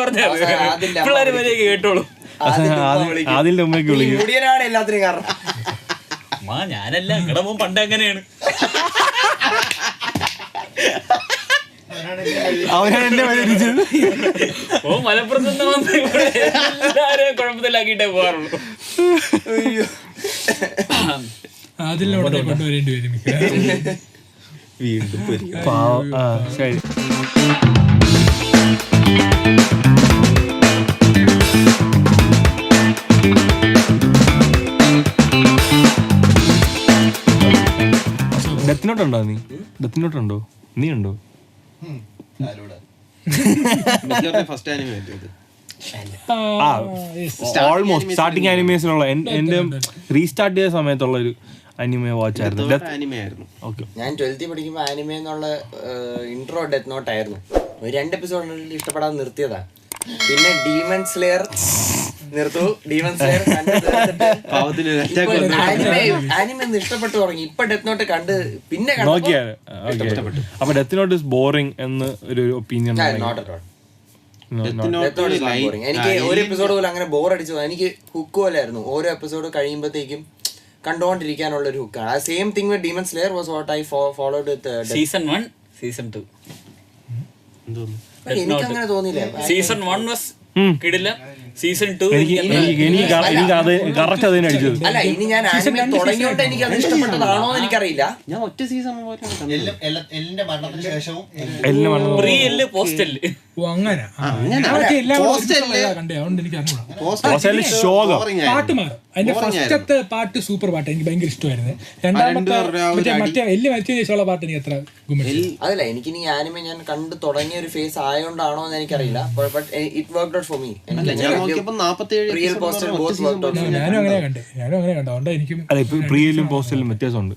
പറഞ്ഞത് പിള്ളേര് വരെ കേട്ടോളൂ. അതിന്റെ ഉമ്മയ്ക്ക് വിളിക്കും. മുടിയനാണ് എല്ലാത്തിനും കാരണം. ഞാനല്ല കിടമ്പും പണ്ട് എങ്ങനെയാണ് അവനാണ് എന്നെ വിചാരിച്ചത്. ഓ മലപ്പുറത്ത് നിന്ന് വന്ന് എല്ലാരെയും കുഴപ്പത്തിലാക്കിയിട്ടേ പോകാറുള്ളൂ. അതിലൂടെ കൊണ്ടുവരേണ്ടി വരും. വീണ്ടും ശരി. ഡെത്ത് നോട്ട് ഉണ്ടോ? ഡെത്ത് നോട്ട് ഉണ്ടോ? നീ ഉണ്ടോ? ഓൾമോസ്റ്റ് സ്റ്റാർട്ടിങ് ആനിമേഷനുള്ള എന്റെ റീസ്റ്റാർട്ട് ചെയ്ത സമയത്തുള്ള ഒരു അനിമെ വാച്ച് ആയിരുന്നു. ഞാൻ 12th പഠിക്കുമ്പോ ആനിമെ എന്നുള്ള ഇൻട്രോ ഡെത്ത് നോട്ട് ആയിരുന്നു. 2 എപ്പിസോഡിനുള്ളിൽ ഇഷ്ടപ്പെടാതെ നിർത്തിയതാ. പിന്നെ ഡീമൺ സ്ലെയർ നിർത്തു. ഡീമൺ സ്ലെയർ ആനിമെ ഇഷ്ടപ്പെട്ടു തുടങ്ങി. ഇപ്പൊ ഡെത്ത് നോട്ട് കണ്ട് പിന്നെ അപ്പൊ ഡെത്ത് നോട്ട് ഇസ് ബോറിംഗ് എന്ന് ഒരു ഒപ്പീനിയൻ. എനിക്ക് ഒരു എപ്പിസോഡ് പോലും അങ്ങനെ ബോർ അടിച്ചു. എനിക്ക് ഹുക്ക് പോലായിരുന്നു. ഓരോ എപ്പിസോഡ് കഴിയുമ്പോഴത്തേക്കും കണ്ടുകൊണ്ടിരിക്കാനുള്ള ഒരു ഹുക്കാണ്. ആ same thing with demon slayer was what I followed with season 1 season 2. എനിക്ക് അങ്ങനെ തോന്നിയില്ല. സീസൺ 1 വാസ് കിടില. സീസൺ 2 അല്ല, ഇനി ഞാൻ ആനിമെ തുടങ്ങിയോണ്ട് എനിക്ക് അത് ഇഷ്ടപ്പെട്ടതാണോ എന്ന് എനിക്കറിയില്ല. ഞാൻ ഒറ്റ സീസൺ അതിന്റെ ഫസ്റ്റത്തെ പാട്ട് സൂപ്പർ പാട്ട്, എനിക്ക് ഭയങ്കര ഇഷ്ടമായിരുന്നു. രണ്ടാമത്തെ മറ്റേ എല്ല് മരിച്ച ശേഷമുള്ള പാട്ട് എനിക്ക് അത്ര അതല്ല. എനിക്ക് ഇനി ആനിമെ ഞാൻ കണ്ടു തുടങ്ങിയ ഒരു ഫേസ് ആയോണ്ടാണോ എന്ന് എനിക്കറിയില്ല. It worked out for me. ഞാനും അങ്ങനെ കണ്ടു. അതുകൊണ്ട് എനിക്കും പ്രീയിലും പോസ്റ്റിലും വ്യത്യാസമുണ്ട്.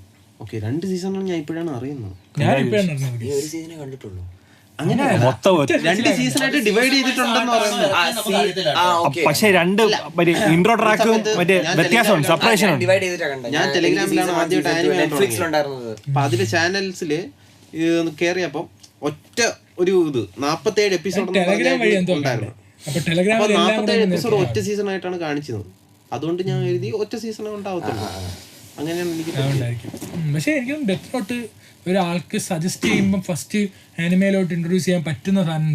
രണ്ട് സീസണാണ് ഞാൻ ഇപ്പോഴാണ് അറിയുന്നത്. ഞാൻ ഇപ്പോഴാണ് അറിഞ്ഞത്. ഒരു സീസണേ കണ്ടിട്ടുള്ളൂ. രണ്ട് സീസണായിട്ട് ഡിവൈഡ് ചെയ്തിട്ടുണ്ടെന്ന് പറയുന്നത്. പക്ഷെ രണ്ട് ഇൻട്രോ ട്രാക്ക് മറ്റേ വ്യത്യാസമുണ്ട്, സെപ്പറേഷൻ ഉണ്ട്. ഞാൻ ടെലിഗ്രാമിലാണ് ആദ്യമായിട്ട് ആനിമെ നെറ്റ്ഫ്ലിക്സിലുണ്ടായിരുന്നത്. അപ്പൊ അതിലെ ചാനൽസില് കേറിയപ്പം ഒറ്റ ഒരു 47 എപ്പിസോഡ് ഉണ്ടായിരുന്നു. 47 എപ്പിസോഡ് ഒറ്റ സീസൺ ആയിട്ടാണ് കാണിച്ചത്. അതുകൊണ്ട് ഞാൻ എഴുതി ഒറ്റ സീസൺ ഉണ്ടാവത്തുള്ളൂ. അങ്ങനെയാണ് എനിക്ക്. പക്ഷെ എനിക്കും ഡെത്ത് നോട്ട് ഒരാൾക്ക് സജസ്റ്റ് ചെയ്യുമ്പോൾ ഫസ്റ്റ് ആനിമയിലോട്ട് ഇൻട്രൊഡ്യൂസ് ചെയ്യാൻ പറ്റുന്ന സാധനം.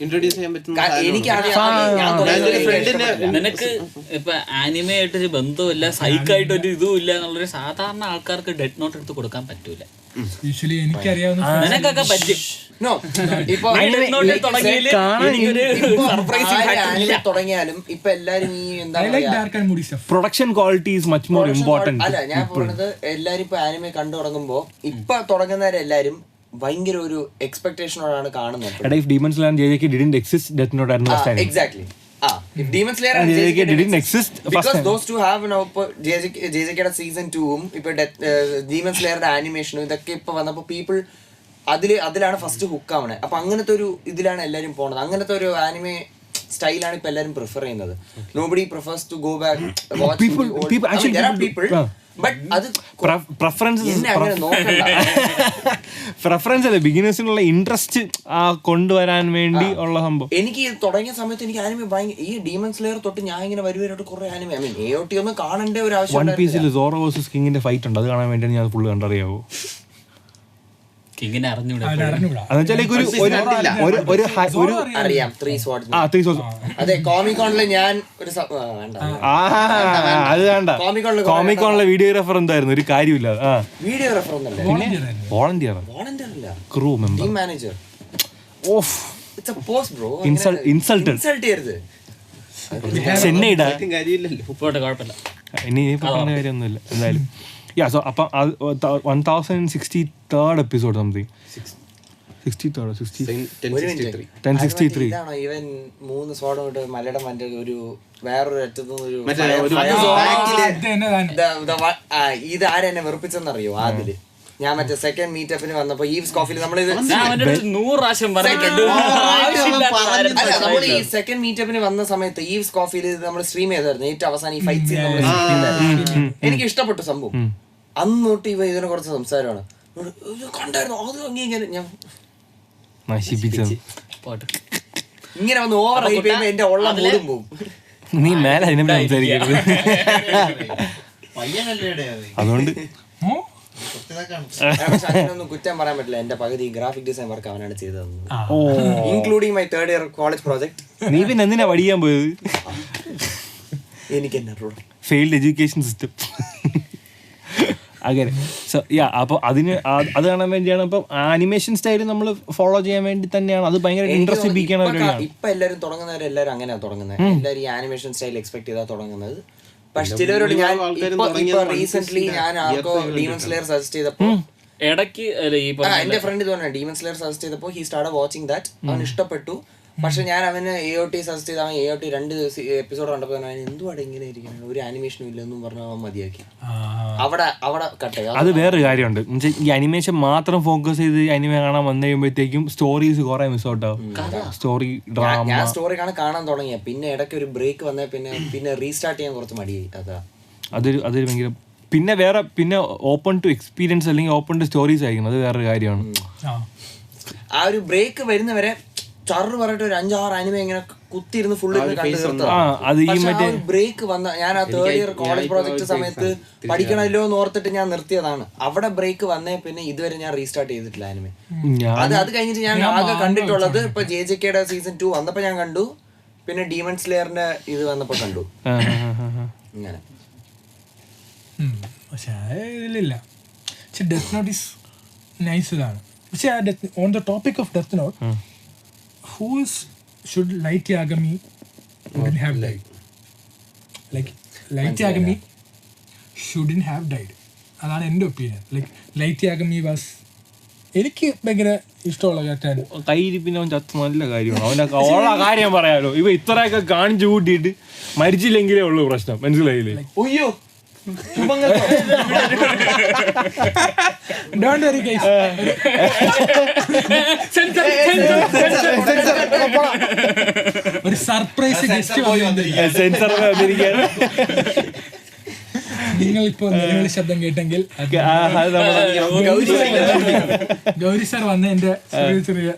ഇൻട്രൊഡ്യൂസ് ചെയ്യാൻ പറ്റുന്ന നിനക്ക് ഇപ്പൊ ആനിമയായിട്ട് ബന്ധമില്ല, സൈക്കായിട്ട് ഒരു ഇതും ഇല്ല എന്നുള്ളൊരു സാധാരണ ആൾക്കാർക്ക് ഡെത്ത് നോട്ട് എടുത്ത് കൊടുക്കാൻ പറ്റൂല. യൂഷ്വലി എനിക്കറിയാവുന്ന നിനക്കൊക്കെ പറ്റും. തുടങ്ങിയാലും ഇപ്പൊ എല്ലാരും ഈ എന്താ production quality is much more important. അല്ല, ഞാൻ പറയുന്നത് എല്ലാരും ഇപ്പൊ ആനിമെ കണ്ടു തുടങ്ങുമ്പോ ഇപ്പൊ തുടങ്ങുന്നവരെല്ലാരും ഭയങ്കര ഒരു എക്സ്പെക്ടേഷനോടാണ് കാണുന്നത്. Demon slayer JJK didn't exist, Death Note ആയിരുന്നു first time. Exactly. If Demon Slayer and JJK didn't exist because those two have now JJK season 2 ഉം ഇപ്പൊ Demon Slayer ആനിമേഷനും ഇതൊക്കെ ഇപ്പൊ വന്നപ്പോ പീപ്പിൾ അതിലാണ് ഫസ്റ്റ് ഹുക്ക് ആവണേ. അപ്പൊ അങ്ങനത്തെ ഒരു ഇതിലാണ് എല്ലാരും പോണത്. അങ്ങനത്തെ ഒരു ആനിമെ സ്റ്റൈലാണ് ഇപ്പൊ എല്ലാരും പ്രിഫർ ചെയ്യുന്നത്. Nobody prefers to go back watch people actually there are people but അത് പ്രെഫറൻസ് അല്ലേ, ബിഗിനേഴ്സിനുള്ള ഇൻട്രസ്റ്റ് കൊണ്ടുവരാൻ വേണ്ടി ഉള്ള സംഭവം. എനിക്ക് തുടങ്ങിയ സമയത്ത് എനിക്ക് ആനിമെ ഭയങ്കര ഈ ഡീമൺ സ്ലെയർ തൊട്ട് ഞാൻ ഇങ്ങനെ വരുവായിട്ട് കുറെ ആനിമെ AOT ഒന്നും കാണേണ്ട ഒരു ആവശ്യം. വൺ പീസിൽ സോറോ വേഴ്സസ് കിങ്ങിന്റെ ഫൈറ്റ് ഉണ്ട്, അത് കാണാൻ വേണ്ടിയാണ് ഞാൻ ഫുള്ള് കണ്ടറിയാവോ. കിങ്ങിനെ അറിഞ്ഞൂടാ. അതെ, കോമിക്കോണില് ഞാൻ ഒരു കോമിക്കോണിലെ വീഡിയോഗ്രാഫർ എന്തായിരുന്നു, ഒരു കാര്യമില്ല. Videographer volunteer crew member team manager. Of its A post bro. Insult ചെയ്യരുത്. ചെന്നൈയുടെ കുഴപ്പമില്ല, ഇനി പറഞ്ഞ കാര്യമൊന്നുമില്ല എന്തായാലും. Yeah, so 1063rd episode something. 63rd 1063. ഇതാണോ ഇവൻ 3 സ്വാഡ് കൊണ്ട് മലയുടെ മറ്റേ ഒരു വേറൊരു അറ്റത്തുനിന്ന് ഇത് ആരെന്നെ വെറുപ്പിച്ചെന്നറിയോ? അതില് ഞാൻ മറ്റേ സെക്കൻഡ് മീറ്റപ്പിന് വന്നപ്പോ ഈവ്സ് കോഫിയിൽ നമ്മൾ ഈ സെക്കൻഡ് മീറ്റപ്പിന് വന്ന സമയത്ത് ഈവ്സ് കോഫിയിൽ നമ്മൾ സ്ട്രീം ചെയ്തായിരുന്നു. ഏറ്റവും അവസാനം ഈ ഫൈറ്റ് സീൻ എനിക്ക് ഇഷ്ടപ്പെട്ടു സംഭവം. അന്ന് തൊട്ട് ഇവ ഇതിനെ കുറച്ച് സംസാരമാണ് കണ്ടായിരുന്നു. അത് ഇങ്ങനെ ഞാൻ പോട്ടെ. ഇങ്ങനെ വന്ന് ഓവർ ഹൈപ്പ് ചെയ്യുമ്പോ എന്റെ ഉള്ള മൂടും പോകും. നീ മേലെ അതിനെ സംസാരിക്കരുത്. അതുകൊണ്ട് പക്ഷെ അതിനൊന്നും കുറ്റം പറയാൻ പറ്റില്ല. എന്റെ പകുതി ഗ്രാഫിക് ഡിസൈൻ വർക്ക് അവനാണ് ചെയ്തത്, including my 3rd year college project. നീ പിന്നെ എന്തിനാ പഠിക്കാൻ പോയത്? എനിക്ക് തന്നെ ഫെയിൽഡ് എഡ്യൂക്കേഷൻ സിസ്റ്റം അങ്ങനെ. സോ അപ്പോൾ അത് കാണാൻ വേണ്ടിയാണ്. അപ്പം ആനിമേഷൻ സ്റ്റൈൽ നമ്മൾ ഫോളോ ചെയ്യാൻ വേണ്ടി തന്നെയാണ്. അത് ഭയങ്കര ഇൻട്രസ്റ്റ് ഇപ്പിക്കണം. ഇപ്പൊ എല്ലാരും തുടങ്ങുന്നവരെല്ലാരും അങ്ങനെയാ തുടങ്ങുന്നത്. എല്ലാരും ഈ ആനിമേഷൻ സ്റ്റൈൽ എക്സ്പെക്ട് ചെയ്താ തുടങ്ങുന്നത്. പക്ഷെ ചിലവരോട് ഞാൻ ഇപ്പൊ റീസെന്റ് ഞാൻ ആർക്കോ ഡീമൺ സ്ലെയർ സജസ്റ്റ് ചെയ്തപ്പോ ഇടയ്ക്ക് എന്റെ ഫ്രണ്ട് ഇത് പറഞ്ഞ ഡീമൺ സ്ലെയർ സജസ്റ്റ് ചെയ്തപ്പോ ഹി സ്റ്റാർട്ടഡ് വാച്ചിങ് ദാറ്റ്. അവൻ ഇഷ്ടപ്പെട്ടു. പക്ഷെ ഞാൻ അവന് AOT സജസ്റ്റ് ചെയ്ത് അവൻ AOT 2 എപ്പിസോഡ് കണ്ടപ്പോൾ എന്തുവാടെ ഇങ്ങനെ ഇരിക്കുന്നത്, ഒരു ആനിമേഷനും ഇല്ലെന്നും പറഞ്ഞ അവൻ മതിയാക്കി. അവിടെ കട്ട് ചെയ്യും. അത് വേറൊരു കാര്യമുണ്ട്. ഈ അനിമേഷൻ മാത്രം ഫോക്കസ് ചെയ്ത് അനിമേ കാണാൻ വന്നു കഴിയുമ്പോഴത്തേക്കും സ്റ്റോറീസ് കുറെ മിസ് ഔട്ട് ആവും. സ്റ്റോറി ഡ്രാമ ഞാൻ സ്റ്റോറി കാണാൻ തുടങ്ങിയ പിന്നെ ഇടയ്ക്ക് ഒരു ബ്രേക്ക് വന്ന പിന്നെ റീസ്റ്റാർട്ട് ചെയ്യാൻ കുറച്ച് മടിയായി. അതൊരു ഭയങ്കര പിന്നെ ഓപ്പൺ ടു എക്സ്പീരിയൻസ് അല്ലെങ്കിൽ ഓപ്പൺ ടു സ്റ്റോറീസ് ആയിരിക്കണം. അത് വേറൊരു കാര്യമാണ്. ആ ഒരു ബ്രേക്ക് വരുന്നവരെ ചറു പറഞ്ഞിട്ട് ഒരു 5-6 അനിമ ഇങ്ങനെ കുത്തിയിരുന്ന് ഫുള്ള് ബ്രേക്ക് വന്ന ഞാൻ ആ 3rd ഇയർ കോളേജ് പ്രോജക്ട് സമയത്ത് പഠിക്കണമല്ലോ എന്ന് ഓർത്തിട്ട് ഞാൻ നിർത്തിയതാണ്. അവിടെ ബ്രേക്ക് വന്നേ പിന്നെ ഇതുവരെ ഞാൻ റീസ്റ്റാർട്ട് ചെയ്തിട്ടില്ല അനിമ. അത് കഴിഞ്ഞിട്ട് ഞാൻ ആകെ കണ്ടിട്ടുള്ളത് ഇപ്പൊ JJKയുടെ സീസൺ 2 വന്നപ്പോ ഞാൻ കണ്ടു. പിന്നെ ഡീമൺ സ്ലെയറിന്റെ ഇത് വന്നപ്പോ കണ്ടു. ഇങ്ങനെ പക്ഷേ ഇതിലില്ല. പക്ഷെ ഡെത്ത് നോട്ട് ഈസ് നൈസ് ഇതാണ്. പക്ഷെ on the topic of Death Note, who should Light Yagami wouldn't have died. Like Light Yagami shouldn't have died. അതാണ് എൻ്റെ ഒപ്പീനിയൻ. ലൈക്ക് ലൈറ്റ് യാഗമി വാസ് എനിക്ക് ഭയങ്കര ഇഷ്ടമുള്ള ക്യാരക്ടറാണ്. കയ്യിരിപ്പിന് അവൻ ചത്ത നല്ല കാര്യമാണ്. അവനൊക്കെ ഉള്ള കാര്യം പറയാലോ. ഇവ ഇത്രയൊക്കെ കാണിച്ചു കൂട്ടിയിട്ട് മരിച്ചില്ലെങ്കിലേ ഉള്ളൂ പ്രശ്നം. മനസ്സിലായില്ലേ? ഒയ്യോ Don't worry guys. ഒരു സർപ്രൈസ് ഗസ്റ്റ് നിങ്ങൾ ഇപ്പൊ നിലവിളി ശബ്ദം കേട്ടെങ്കിൽ ഗൗരി സാർ വന്ന എന്റെ ചെറിയ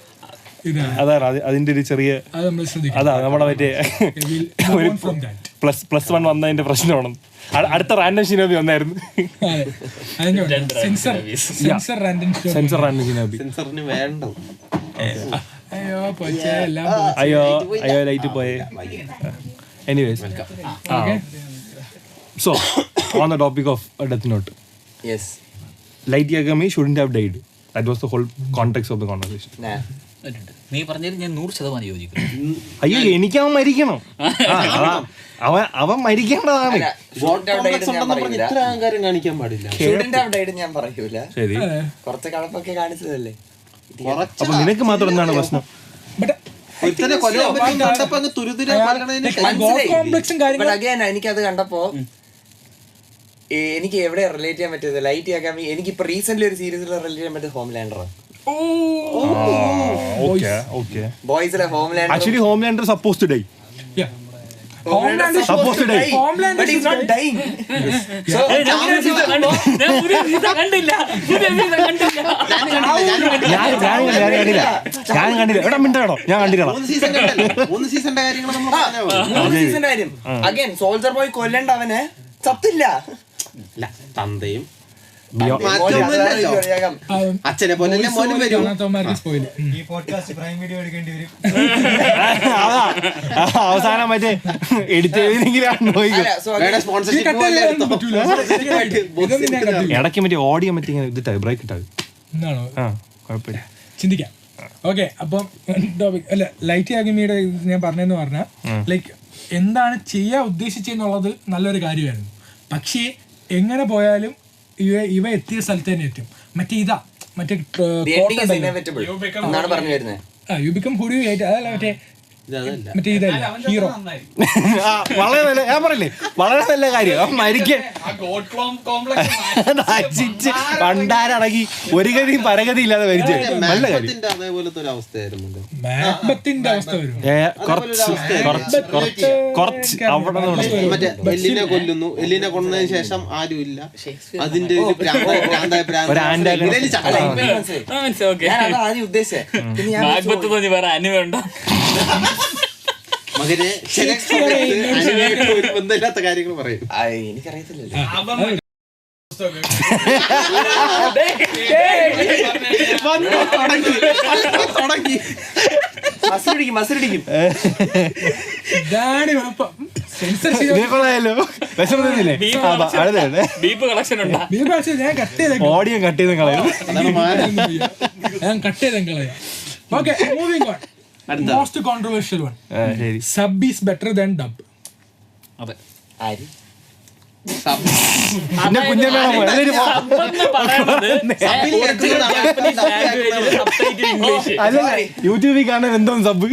ഇതാണ്. അതാണ് അതിന്റെ ഒരു ചെറിയ അത് നമ്മൾ ശ്രദ്ധിക്കും. അതാ നമ്മുടെ മറ്റേ +1 വന്നതിന്റെ പ്രശ്നമാണ്. അടുത്ത റാൻഡം ഷിനോബി വന്നായിരുന്നു. Sensor random shinobi. അയ്യോ അയ്യോ ലൈറ്റ് പോയേ. Anyways, so on the topic of Death Note, yes, Light Yagami shouldn't have died. That was the whole context of the conversation. നീ പറഞ്ഞതിൽ ഞാൻ 100% യോജിക്കുന്നു. അയ്യോ എനിക്ക് അവൻ മരിക്കണം. അവൻ മരിക്കേണ്ടതാണ്. ഇത്ര അഹങ്കാരം കാണിക്കാൻ പാടില്ല. ഞാൻ പറയൂല. ശരി, കുറച്ച് കളപ്പൊക്കെ കാണിച്ചതല്ലേ. അപ്പൊ നിനക്ക് മാത്രം എന്താണ് പ്രശ്നം? എനിക്കത് കണ്ടപ്പോ എനിക്ക് എവിടെ റിലേറ്റ് ചെയ്യാൻ പറ്റിയത് ലൈറ്റ് ആക്കാൻ. എനിക്കിപ്പോ റീസെന്റ് ഒരു സീരീസിൽ റിലേറ്റ് ചെയ്യാൻ പറ്റിയത് ഹോംലാൻഡറാണ്. ബോയ്സിലെ Homelander. Actually Homelander supposed to die. Supposed to die. But he's not dying. So ഞാൻ കണ്ടില്ല. എടാ മിണ്ടോ, ഞാൻ കണ്ടില്ല. 3 സീസണിന്റെ കാര്യം. അഗൈൻ സോൾജർ ബോയ് കൊല്ലണ്ട അവനെ ചത്തില്ല. തന്തയും അച്ഛനെ പോലെ അവസാനം മറ്റേ എടുത്ത് ഇടയ്ക്ക് മറ്റേ ഓഡിയോ മറ്റേ ഇതിട്ടാ ബ്രേക്ക് ഇട്ടാ കുഴപ്പമില്ല, ചിന്തിക്കാം. ഓക്കെ, അപ്പം അല്ല ലൈറ്റ് യാഗമിയുടെ ഞാൻ പറഞ്ഞെന്ന് പറഞ്ഞാൽ ലൈക്ക് എന്താണ് ചെയ്യാൻ ഉദ്ദേശിച്ചെന്നുള്ളത് നല്ലൊരു കാര്യമായിരുന്നു. പക്ഷേ എങ്ങനെ പോയാലും ഇവ എത്തിയ സ്ഥലത്ത് തന്നെ എത്തും. മറ്റേ you become who do you hate, അതല്ല മറ്റേ ഇതല്ല. മറ്റേ ഇതല്ല ഹീറോ. വളരെ നല്ല, ഞാൻ പറയില്ലേ, വളരെ നല്ല കാര്യം. അവൻ മരിക്കാൻ നശിച്ച് പണ്ടാരടങ്ങി ഒരു ഗതിയും പരഗതി ഇല്ലാതെ മരിച്ചു. നല്ല കാര്യം. മാക്ബത്തിന്റെ അതേപോലത്തെ ഒരു അവസ്ഥയായിരുന്നു. മാക്ബത്തിന്റെ അവസ്ഥ വരും. കുറച്ച് അവിടെ മറ്റേ എല്ലിനെ കൊല്ലുന്നു, എല്ലിനെ കൊന്നതിന് ശേഷം ആരുമില്ല, അതിന്റെ ഒരു ഭ്രാന്തായ ഒരു ആൻറ്റാഗണിസ്റ്റ്. ആദ്യം ഉദ്ദേശിച്ചത്. പിന്നെ ഞാൻ വേറെ അനിമ ഉണ്ടോ? മകനെ ചില സമയത്ത് അനിമയായിട്ട് ഒരു ബന്ധമില്ലാത്ത കാര്യങ്ങൾ പറയും. എനിക്കറിയത്തില്ലല്ലോ. മസിലടിക്കും. ഇതാണ് കുഴപ്പം. സെൻസർഷിപ്പ് ഇതിനെക്കൊള്ളായല്ലോ. വിഷമത്തില്ലേ? ബീപ്പ് കളക്ഷൻ ഉണ്ടോ? ഞാൻ കട്ട് ചെയ്ത ഓഡിയോ കട്ട് ചെയ്ത് കളയും. ഞാൻ കട്ട് ചെയ്ത കളയാം. Okay, moving on. Most controversial one. ശരി. Sub is better than dub. അതെ. ആര്? പിന്നെ കുഞ്ഞമ്മ അല്ല, യൂട്യൂബിൽ കാണാൻ എന്തോ സബ്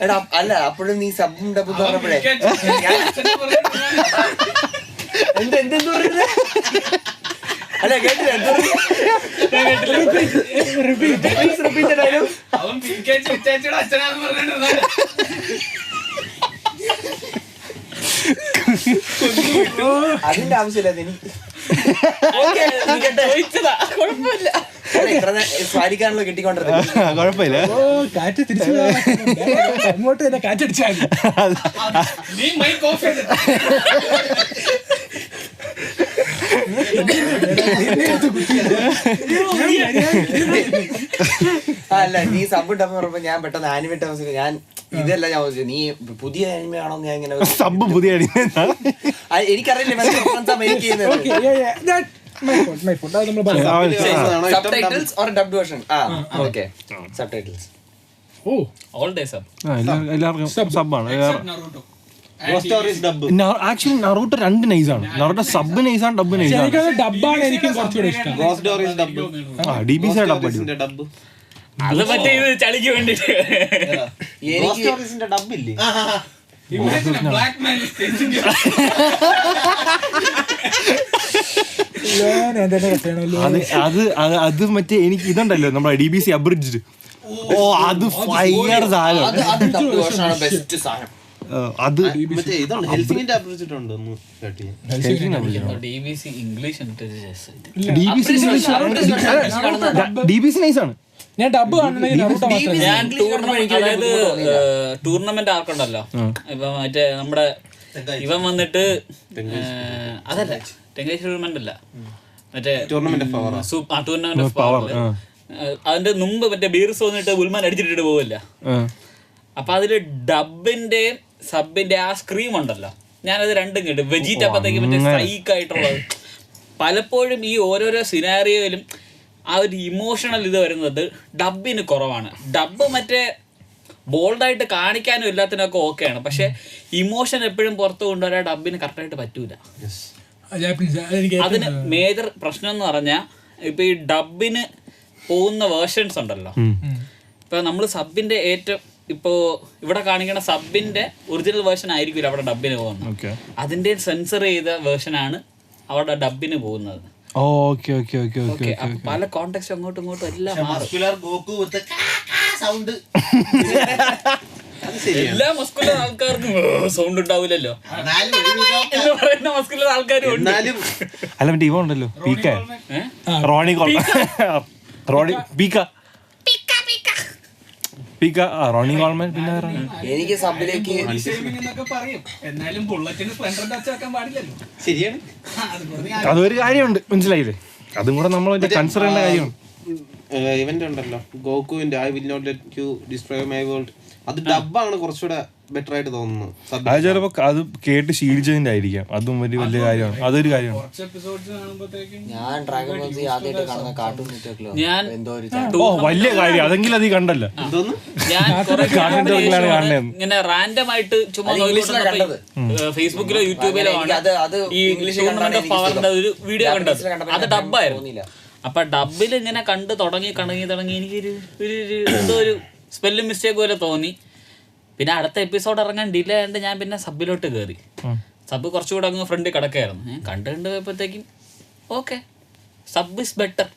എടാ അല്ല, അപ്പോഴും നീ സബും ഡബും പറഞ്ഞപ്പോഴേ എന്തെന്തു പറയുന്നത്? അല്ല കേട്ടില്ല. അതിന്റെ ആവശ്യമില്ല. എനിക്ക് സ്വാരിക്കാണല്ലോ കിട്ടിക്കൊണ്ടിരുന്നത്. കുഴപ്പമില്ല. ഓ, കാറ്റ് തിരിച്ചു അങ്ങോട്ട് തന്നെ കാറ്റടിച്ചാൽ അല്ല, നീ സബ് ഡബ് പറഞ്ഞപ്പോ ഞാൻ പെട്ടെന്ന് ആനിമേ ടേംസിൽ ഞാൻ ഇതല്ല ഞാൻ ചോദിച്ചത്. നീ പുതിയ ആനിമ ആണോ? ഞാൻ ഇങ്ങനെ സബ് പുതിയ എനിക്കറിയില്ല. Subtitles or dubbed version? Okay, subtitles. All day sub. എല്ലാവർക്കും സബ്ബാണ്. ആക്ച്വലി നറൂട്ടോ 2 നൈസാണ്. നറൂട്ടോ സബ് നൈസാണ്, ഡബ് നൈസാണ്. ഡബ്ബാണ് എനിക്കും കുറച്ചുകൂടെ ഇഷ്ടം. DBC dub. അത് മറ്റേ ഇത് ചളിക്ക് വേണ്ടിട്ട് ഡബില്ലേ? അത് മറ്റേ എനിക്ക് ഇതുണ്ടല്ലോ നമ്മുടെ DBC അബ്രിഡ്ജ്ഡ്. ഓ, അത് ഫയർ സാധനം. അത് DBC ഇംഗ്ലീഷ് DBC നൈസാണ്. ഞാൻ ഡബ് കാണണമെങ്കിൽ അതായത് ടൂർണമെന്റ് ആർക്കുണ്ടല്ലോ. ഇപ്പൊ മറ്റേ നമ്മുടെ ഇവൻ വന്നിട്ട് അതല്ല ടെങ്കേഷ് ടൂർണമെന്റ് അല്ല, മറ്റേ ടൂർണമെന്റ് ഓഫ് പവർ. അതിന്റെ മുമ്പ് മറ്റേ ബീർസ് വന്നിട്ട് ഉൽമാൻ അടിച്ചിട്ടിട്ട് പോവില്ല. അപ്പൊ അതില് ഡബിന്റെയും സബിന്റെ ആ സ്ക്രീം ഉണ്ടല്ലോ, ഞാനത് രണ്ടും കേട്ടു. വെജീറ്റ് അപ്പത്തേക്ക് മറ്റേ സ്ട്രൈക്ക് ആയിട്ടുള്ളത്. പലപ്പോഴും ഈ ഓരോരോ സിനാരിയോയിലും ആ ഒരു ഇമോഷണൽ ഇത് വരുന്നത് ഡബിന് കുറവാണ്. ഡബ് മറ്റേ ബോൾഡായിട്ട് കാണിക്കാനും എല്ലാത്തിനൊക്കെ ഓക്കെയാണ്, പക്ഷെ ഇമോഷൻ എപ്പോഴും പുറത്തു കൊണ്ടുവരാൻ ഡബിന് കറക്റ്റായിട്ട് പറ്റൂല. അതിന് മേജർ പ്രശ്നം എന്ന് പറഞ്ഞാൽ ഇപ്പൊ ഈ ഡബിന് പോകുന്ന വേർഷൻസ് ഉണ്ടല്ലോ. ഇപ്പൊ നമ്മൾ സബിന്റെ ഏറ്റവും ഇപ്പോ ഇവിടെ കാണിക്കുന്ന സബിന്റെ ഒറിജിനൽ വേർഷൻ ആയിരിക്കില്ല അവിടെ ഡബിന് പോകുന്നത്. അതിന്റെ സെൻസർ ചെയ്ത വേർഷനാണ് അവിടെ ഡബിന് പോകുന്നത്. പല കോണ്ടെക്സ്റ്റ് അങ്ങോട്ടും ഇങ്ങോട്ടും എല്ലാം എല്ലാ മസ്കുലർ ആൾക്കാർക്കും സൗണ്ട് ഉണ്ടാവില്ലല്ലോ. പറയുന്ന മസ്കുലർ ആൾക്കാരും അല്ല, മറ്റേ ഇവ ഉണ്ടല്ലോ പീക്ക, റോണി പീക്ക, റോണി കോൾമാൻ. പിന്നെ എനിക്ക് സബിലേക്ക് അതൊരു കാര്യമുണ്ട്, മനസ്സിലായില്ലേ? അതും കൂടെ നമ്മൾ കൺസിഡർ ചെയ്യേണ്ട കാര്യമാണ്. ഇവന്റ് ഉണ്ടല്ലോ ഗോകുവിന്റെ I will not let you destroy my world, അത് ഡബ്ബാണ് കുറച്ചുകൂടെ ബെറ്റർ ആയിട്ട് തോന്നുന്നു. അത് ചിലപ്പോ അത് കേട്ട് ശീലിച്ചതിന്റെ ആയിരിക്കാം. അതും വലിയ കാര്യമാണ്. അതൊരു കാര്യമാണ്. ഞാൻ ഡ്രാഗൺ ബോൾ ആദ്യമായിട്ട് കാണുന്ന കാർട്ടൂൺ നെറ്റ്വർക്കിലോ വലിയ കാര്യം. അതെങ്കിലും അത് കണ്ടല്ലോ. ഇങ്ങനെ റാൻഡം ആയിട്ട് ചുമ്മാ ഫേസ്ബുക്കിലോ യൂട്യൂബിലോ ആണ് ഈ ടൂർണമെന്റ് ഓഫ് പവറിന്റെ ഒരു വീഡിയോ കണ്ടത്. അത് ഡബ്ബായിരുന്നു. അപ്പൊ ഡബിൽ ഇങ്ങനെ കണ്ട് തുടങ്ങി എനിക്കൊരു എന്തോ ഒരു സ്പെല്ലിംഗ് മിസ്റ്റേക്ക് പോലെ തോന്നി. പിന്നെ അടുത്ത എപ്പിസോഡ് ഇറങ്ങാൻ ഡിലേ ആയതുകൊണ്ട് ഞാൻ പിന്നെ സബിലോട്ട് കയറി. സബ് കുറച്ചുകൂടെ അങ്ങ് ഫ്രണ്ട് കിടക്കായിരുന്നു. ഞാൻ കണ്ട് പോയപ്പോഴത്തേക്കും ഓക്കെ, സബ് ഇസ് ബെറ്റർ.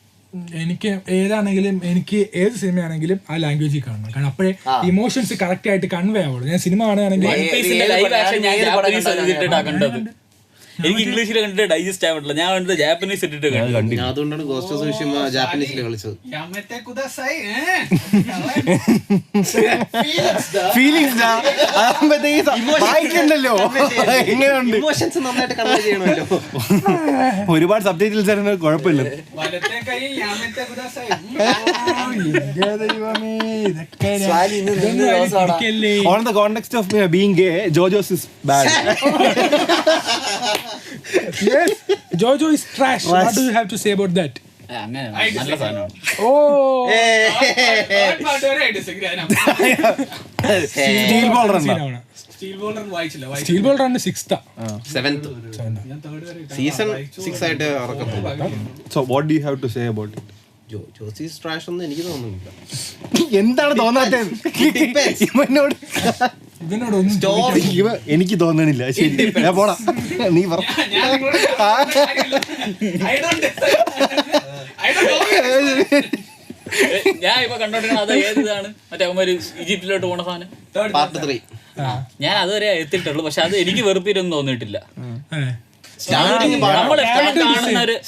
എനിക്ക് ഏതാണെങ്കിലും എനിക്ക് ഏത് സിനിമയാണെങ്കിലും ആ ലാംഗ്വേജിൽ കാണണം, കാരണം അപ്പോഴേ ഇമോഷൻസ് കറക്റ്റ് ആയിട്ട് കൺവേ ആവുള്ളൂ. ഞാൻ സിനിമ കാണുകയാണെങ്കിൽ ലൈവ് ആക്ഷൻ ഞാൻ ജാപ്പനീസ് ഇട്ടിട്ടാ കണ്ടത്. എനിക്ക് ഇംഗ്ലീഷിൽ കണ്ടിട്ട് ഡൈജസ്റ്റ് ആവാൻ പറ്റില്ല. ഞാൻ കണ്ടത് ജാപ്പനീസ് ഇട്ടിട്ട് കണ്ടു. അതുകൊണ്ടാണ് ഗോസ്റ്റ് ഓഫ് വിഷയം ജാപ്പനീസിൽ കളിച്ചത്. ഇമോഷൻസ് നന്നായിട്ട് കൺവേ ചെയ്യണമല്ലോ. ഒരുപാട് സബ്ജക്റ്റിൽ കുഴപ്പമില്ല. On the context of being gay, JoJo's is bad. yes, JoJo is trash. What do you have to say about that? അങ്ങനെ നല്ല സാധനമാണ്. Steel ball run. Steel ball run 6th 7th season 6 ആയിട്ട് ഇറക്കത്തുള്ളൂ. So what do you have to say about it? ജോസീസ് trash ഒന്നും എനിക്ക് തോന്നുന്നില്ല. എന്താണ് തോന്നാത്തത് ഇവനോട്? എനിക്ക് തോന്നണില്ല. ശരി, പോടാ, നീ പറ. ഞാൻ ഇപ്പൊ കണ്ടോണ്ടിരുന്ന അത് ഏതാണ്, മറ്റേ അവന്മാര് ഈജിപ്തിലോട്ട് പോണ സാധനം പാർട്ട് 3. ഞാൻ അതുവരെ എത്തിയിട്ടുള്ളൂ. പക്ഷെ അത് എനിക്ക് വെറുപ്പിരൊന്നും തോന്നിയിട്ടില്ല.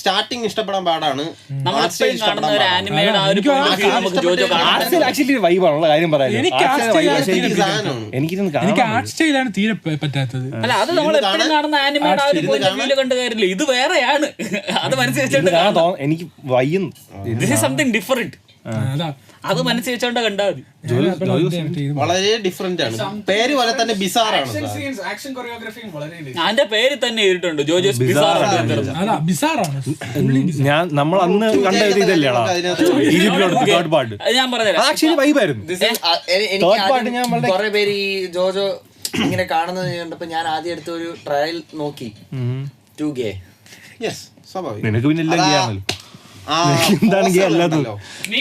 സ്റ്റാർട്ടിങ് ഇഷ്ടപ്പെടാൻ പാടാണ്. നമ്മളെപ്പോഴും കാണുന്ന ഒരു ആനിമയുടെ ആ ഒരു നമുക്ക് ജോജോ ആക്ച്വലി വൈബാണുള്ള കാര്യം പറയാം. എനിക്ക് ആർട്ട് സ്റ്റൈലാണ് തീരെ പറ്റാത്തത്. അല്ല, അത് നമ്മൾ എപ്പോഴും കാണുന്ന ആനിമയുടെ ആ ഒരു പോയിന്റ് ഓഫ് വ്യൂല് കണ്ട കാര്യമില്ല. ഇത് വേറെയാണ്. അത് മനസ്സിലായിട്ട് എനിക്ക് വയ്യുന്നു. This is something different. അത് മനസ്സിൽ വെച്ചോണ്ട് കണ്ടാ മതി. വളരെ ഡിഫറെന്റ് ആണ്. പേര് പോലെ തന്നെ ബിസാറാണ്. അതിന്റെ പേര് തന്നെ എഴുതിയിട്ടുണ്ട്, ജോജോസ് ബിസാറാണ്. ഞാൻ നമ്മൾ അന്ന് കണ്ട ഇതല്ലേടാ ഈജിപ്തിലോട്ട് പാട്ട്. ഞാൻ പറഞ്ഞുതരാം. ആക്ച്വലി വൈബായിരുന്നു. കുറെ പേര് ഈ ജോജോ ഇങ്ങനെ കാണുന്നത് കണ്ടപ്പോ ഞാൻ ആദ്യം എടുത്ത ഒരു ട്രയൽ നോക്കി 2K. യെസ്, സ്വാഭാവികം. നിനക്ക് പിന്നെ എല്ലാം ചെയ്യാമല്ലോ. എന്താണ് ഗേ അല്ലാത്തത്? നീ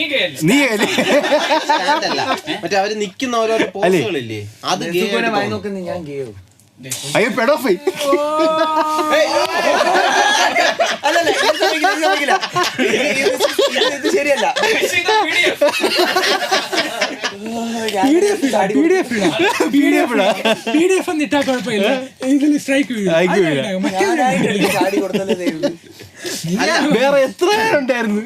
മറ്റേ അവര് നിക്കുന്ന ഓരോരോ പോസുകളില്ലേ, അത് നോക്കുന്ന ഞാൻ ഗേയോ. അയ്യോ, പെഡോഫൈൽ. ഇത് ശരിയല്ല. PDF ഇട്ടാ കുഴപ്പമില്ല, ഇതിൽ സ്ട്രൈക്ക് ചാടി കൊടുത്തല്ലേ. വേറെ എത്ര ഉണ്ടായിരുന്നു?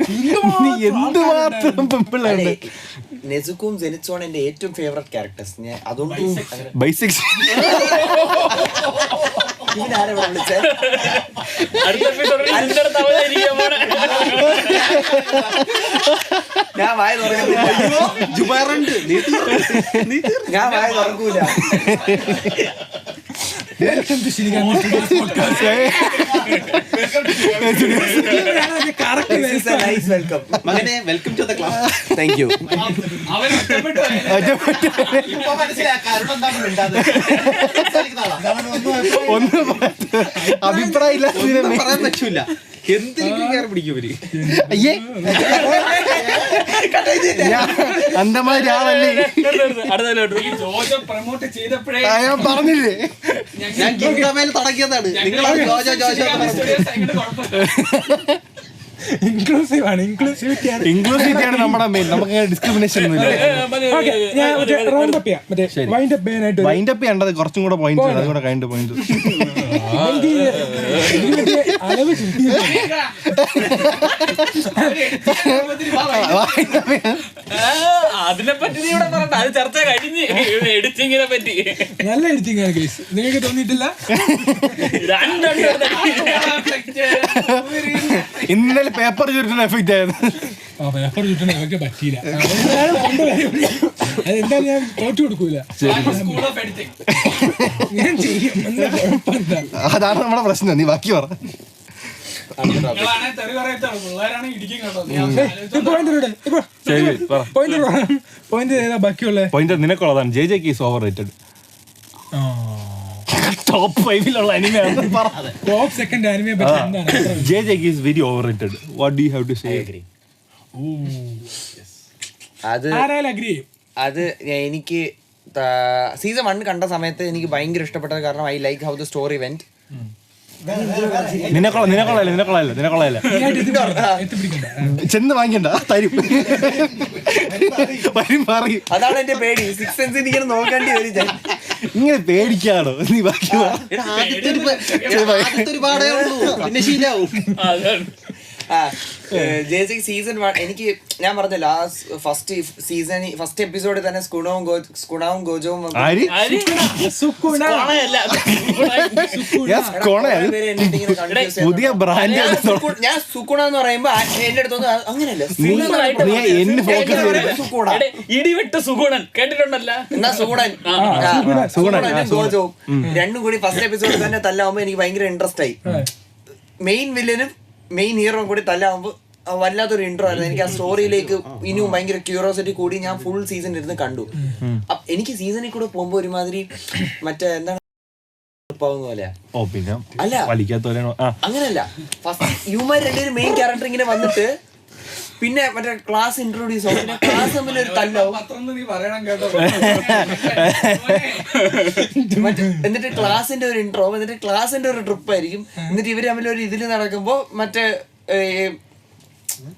എന്തുമാത്രം പെമ്പിളുണ്ട്. നെസുക്കും ജെനിച്ചോണ് എന്റെ ഏറ്റവും ഫേവറേറ്റ് ക്യാരക്ടേഴ്സ്. ഞാൻ അതുകൊണ്ട് ബൈസെക്സ് ഞാൻ വായ തുറക്കുന്നില്ല. ഞാൻ വായ തുറക്കൂല. Welcome to Shinigamis Today's podcast. This is a nice welcome. മകനെ, welcome to the class. Thank you. ഒന്നും അഭിപ്രായമില്ല, പറയാൻ പറ്റൂല. എന്തിനും കയറി പിടിക്കും ഇവര്. അയ്യേ, അന്തമാതിരി ആളല്ലേ ഞാൻ പറഞ്ഞില്ലേ. ഞാൻ ഗിംഗമേൽ തുടങ്ങിയതാണ്. നിങ്ങളാണ് ജോജോ ജോജോ. ഇൻക്ലൂസിവിറ്റി ആണ് നമ്മുടെ മെയിൻ. നമുക്ക് ഡിസ്ക്രിമിനേഷൻ ഒന്നുമില്ല. വൈൻഡ് അപ്പ് ചെയ്യേണ്ടത് കുറച്ചും കൂടെ പോയിന്റ്, അതും കൂടെ കഴിഞ്ഞ പോയിന്റ്. അതിനെപ്പറ്റി അത് ചർച്ച കഴിഞ്ഞ് എഡിറ്റിങ്ങിനെ പറ്റി നല്ല എഡിറ്റിംഗ് ആണ് ഗൈസ്. നിങ്ങൾക്ക് തോന്നിയിട്ടില്ല? ഇന്നലെ പേപ്പർ ചുരുട്ടുന്ന എഫക്റ്റ് ആയിരുന്നു. പേപ്പർ ചുറ്റുന്ന എഫക്റ്റ് പറ്റിയില്ല. അതെന്തായാലും ഞാൻ തോറ്റു കൊടുക്കൂല. ഞാൻ ചെയ്യും. അതാണ് നമ്മുടെ പ്രശ്നം. നീ ബാക്കി പറ. പോയിന്റ് ഏതാ ബാക്കിയുള്ള? പോയിന്റ് നിനക്കുള്ളതാണ്. JJK is overrated. Top 5 anime top second ആനിമയെ പറ്റി എന്താണ്? JJK is very overrated. What do you have to say? അത് ആരായാലും അഗ്രി ചെയ്യും. അത് എനിക്ക് സീസൺ 1 കണ്ട സമയത്ത് എനിക്ക് ഭയങ്കര ഇഷ്ടപ്പെട്ടത് കാരണം I like how the story went. നിനക്കൊള്ളല്ല എത്തിപ്പിടിക്കണ്ട. ചെന്ന് വാങ്ങിക്കണ്ട, തരും പറയും. അതാണ് എന്റെ പേടി. 6th സെൻസ് ഇങ്ങനെ നോക്കേണ്ടി വരും. ഇങ്ങനെ പേടിക്കാണോ നീ? ബാക്കി ആദ്യത്തെ ഒരു പാടേ ഉള്ളൂ, പിന്നെ ശീലാവും. ജേസിക് സീസൺ 1 എനിക്ക് ഞാൻ പറഞ്ഞല്ലോ ഫസ്റ്റ് എപ്പിസോഡിൽ തന്നെ സ്കുണവും ഗോജോവും പുതിയ ബ്രാൻഡ്. ഞാൻ സുക്കുണ എന്ന് പറയുമ്പോ എന്റെ അടുത്തൊന്നും അങ്ങനെയല്ല, ഇടിവിട്ട് സുഗുണൻ കേട്ടിട്ടുണ്ടല്ലോ. എന്നാ സുഗുണനും ഗോജോവും രണ്ടും കൂടി ഫസ്റ്റ് എപ്പിസോഡിൽ തന്നെ തല്ലാവുമ്പോ എനിക്ക് ഭയങ്കര ഇൻട്രസ്റ്റ് ആയി. മെയിൻ വില്ലനും മെയിൻ ഹീറോ കൂടി തല്ലാവുമ്പോ വല്ലാത്തൊരു ഇൻട്രോ ആയിരുന്നു. എനിക്ക് ആ സ്റ്റോറിയിലേക്ക് ഇനിയും ഭയങ്കര ക്യൂരിയോസിറ്റി കൂടി ഞാൻ ഫുൾ സീസൺ ഇരുന്ന് കണ്ടു. എനിക്ക് സീസണിൽ കൂടെ പോകുമ്പോ ഒരുമാതിരി മറ്റേ എന്താണ് പോലെ അല്ല, അങ്ങനെയല്ല. ഫസ്റ്റ് യുമാർ രണ്ടുപേരും മെയിൻ ക്യാരക്ടർ ഇങ്ങനെ വന്നിട്ട് പിന്നെ മറ്റേ ക്ലാസ് ഇൻട്രോഡ്യൂസ് ആവും, പിന്നെ ക്ലാസ് തമ്മിൽ ഒരു തല്ലാവും, എന്നിട്ട് ക്ലാസിന്റെ ഒരു ഇൻട്രോ, എന്നിട്ട് ക്ലാസിന്റെ ഒരു ട്രിപ്പ് ആയിരിക്കും, എന്നിട്ട് ഇവര് തമ്മിൽ ഒരു ഇതില് നടക്കുമ്പോ മറ്റേ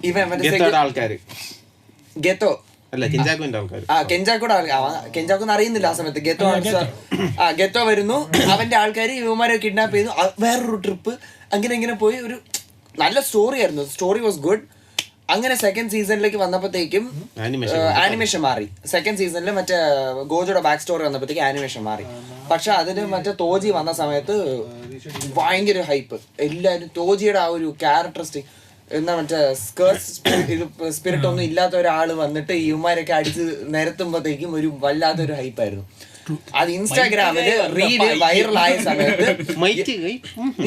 ഇവൻ ആൾക്കാര് ഗെത്തോ കെഞ്ചാക്കോന്ന് അറിയുന്നില്ല ആ സമയത്ത്. ഗെത്തോ വരുന്നു, അവന്റെ ആൾക്കാര് ഇവന്മാരെ കിഡ്നാപ്പ് ചെയ്തു, വേറൊരു ട്രിപ്പ്, അങ്ങനെ പോയി. ഒരു നല്ല സ്റ്റോറി ആയിരുന്നു. Story was good. അങ്ങനെ സെക്കൻഡ് സീസണിലേക്ക് വന്നപ്പോഴത്തേക്കും ആനിമേഷൻ മാറി. സെക്കൻഡ് സീസണിൽ മറ്റേ ഗോജോയുടെ ബാക്ക് സ്റ്റോറി വന്നപ്പോഴത്തേക്ക് ആനിമേഷൻ മാറി. പക്ഷെ അതിന് മറ്റേ തോജി വന്ന സമയത്ത് ഭയങ്കര ഹൈപ്പ്. എല്ലാവരും തോജിയുടെ ആ ഒരു ക്യാരക്ടറിസ്റ്റിക് എന്താ മറ്റേ സ്പിരിറ്റ് ഒന്നും ഇല്ലാത്ത ഒരാള് വന്നിട്ട് ഇവന്മാരൊക്കെ അടിച്ച് നിരത്തുമ്പോഴത്തേക്കും ഒരു വല്ലാത്തൊരു ഹൈപ്പായിരുന്നു. അത് ഇൻസ്റ്റാഗ്രാമില് റീല് വൈറലായ സമയത്ത്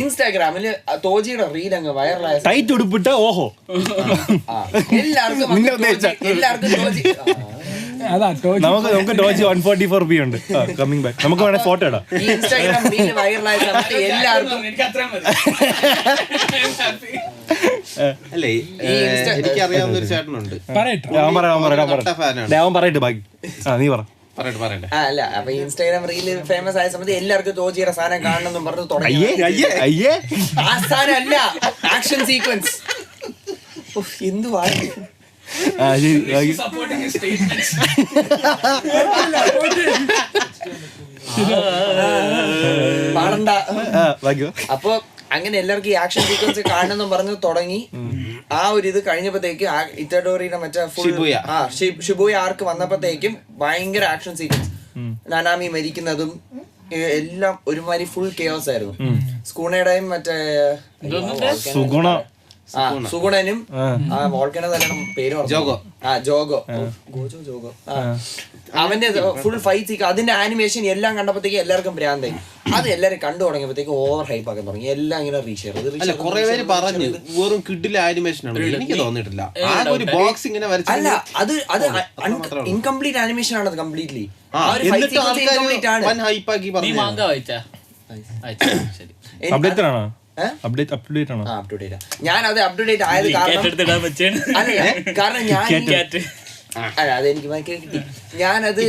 ഇൻസ്റ്റാഗ്രാമില് തോജിയുടെ റീൽ അങ്ങ് വൈറലായ ഓഹോ എല്ലാവർക്കും തോജി നമുക്ക് ടോജി 144p ഉണ്ട്. Coming back. നമുക്ക് വേണേ ഫോട്ടോ ഇടാം. ഇൻസ്റ്റാഗ്രാം റീല് വൈറലായ സമയത്ത് എല്ലാവർക്കും അല്ലേ, എനിക്കറിയാവുന്ന ഒരു ചേട്ടനുണ്ട്. അവൻ പറയട്ടെ ബാക്കി. നീ പറ. അല്ല, അപ്പൊ ഇൻസ്റ്റാഗ്രാം റീല് ഫേമസ് ആയ സമയത്ത് എല്ലാവർക്കും തോജിയുടെ സാധനം കാണണമെന്നും പറഞ്ഞു തുടങ്ങി. ആ സാധനം അല്ല, ആക്ഷൻ സീക്വൻസ് എന്തുവാണ് പാടണ്ട. അപ്പൊ അങ്ങനെ എല്ലാവർക്കും ഈ ആക്ഷൻ സീക്വൻസ് കാണണമെന്നും പറഞ്ഞു തുടങ്ങി. ആ ഒരു ഇത് കഴിഞ്ഞപ്പോഴത്തേക്ക് ഇറ്റഡോറിയുടെ മറ്റേ ഷിബുയ ആർക്ക് വന്നപ്പോഴത്തേക്കും ഭയങ്കര ആക്ഷൻ സീക്വൻസ്, നാനാമി മരിക്കുന്നതും എല്ലാം ഒരുമാതിരി ഫുൾ കെയോസ് ആയിരുന്നു. സ്കൂണയുടെയും മറ്റേ സുഗുണനും വോൾക്കനെ തന്നെ പേര് ജോഗോ അവന്റെ ഫുൾ ഫൈറ്റ് അതിന്റെ ആനിമേഷൻ എല്ലാം കണ്ടപ്പോഴത്തേക്ക് എല്ലാവർക്കും ഭ്രാന്തായി. അത് എല്ലാരും കണ്ടു തുടങ്ങിയപ്പോഴത്തേക്ക് ഓവർ ഹൈപ്പ് ആക്കാൻ തുടങ്ങി. എല്ലാം ഇങ്ങനെ റീഷെയർ കുറെ പേര് പറഞ്ഞു വെറും കിഡിലെ ആനിമേഷൻ ആണ്. എനിക്ക് തോന്നിയിട്ടില്ല. അല്ല, അത് ഇൻകംപ്ലീറ്റ് ആനിമേഷൻ ആണ്. അത് കംപ്ലീറ്റ്ലി ഞാൻ അത് അപ്ഡേറ്റ് ആയത് കാരണം ഞാനത്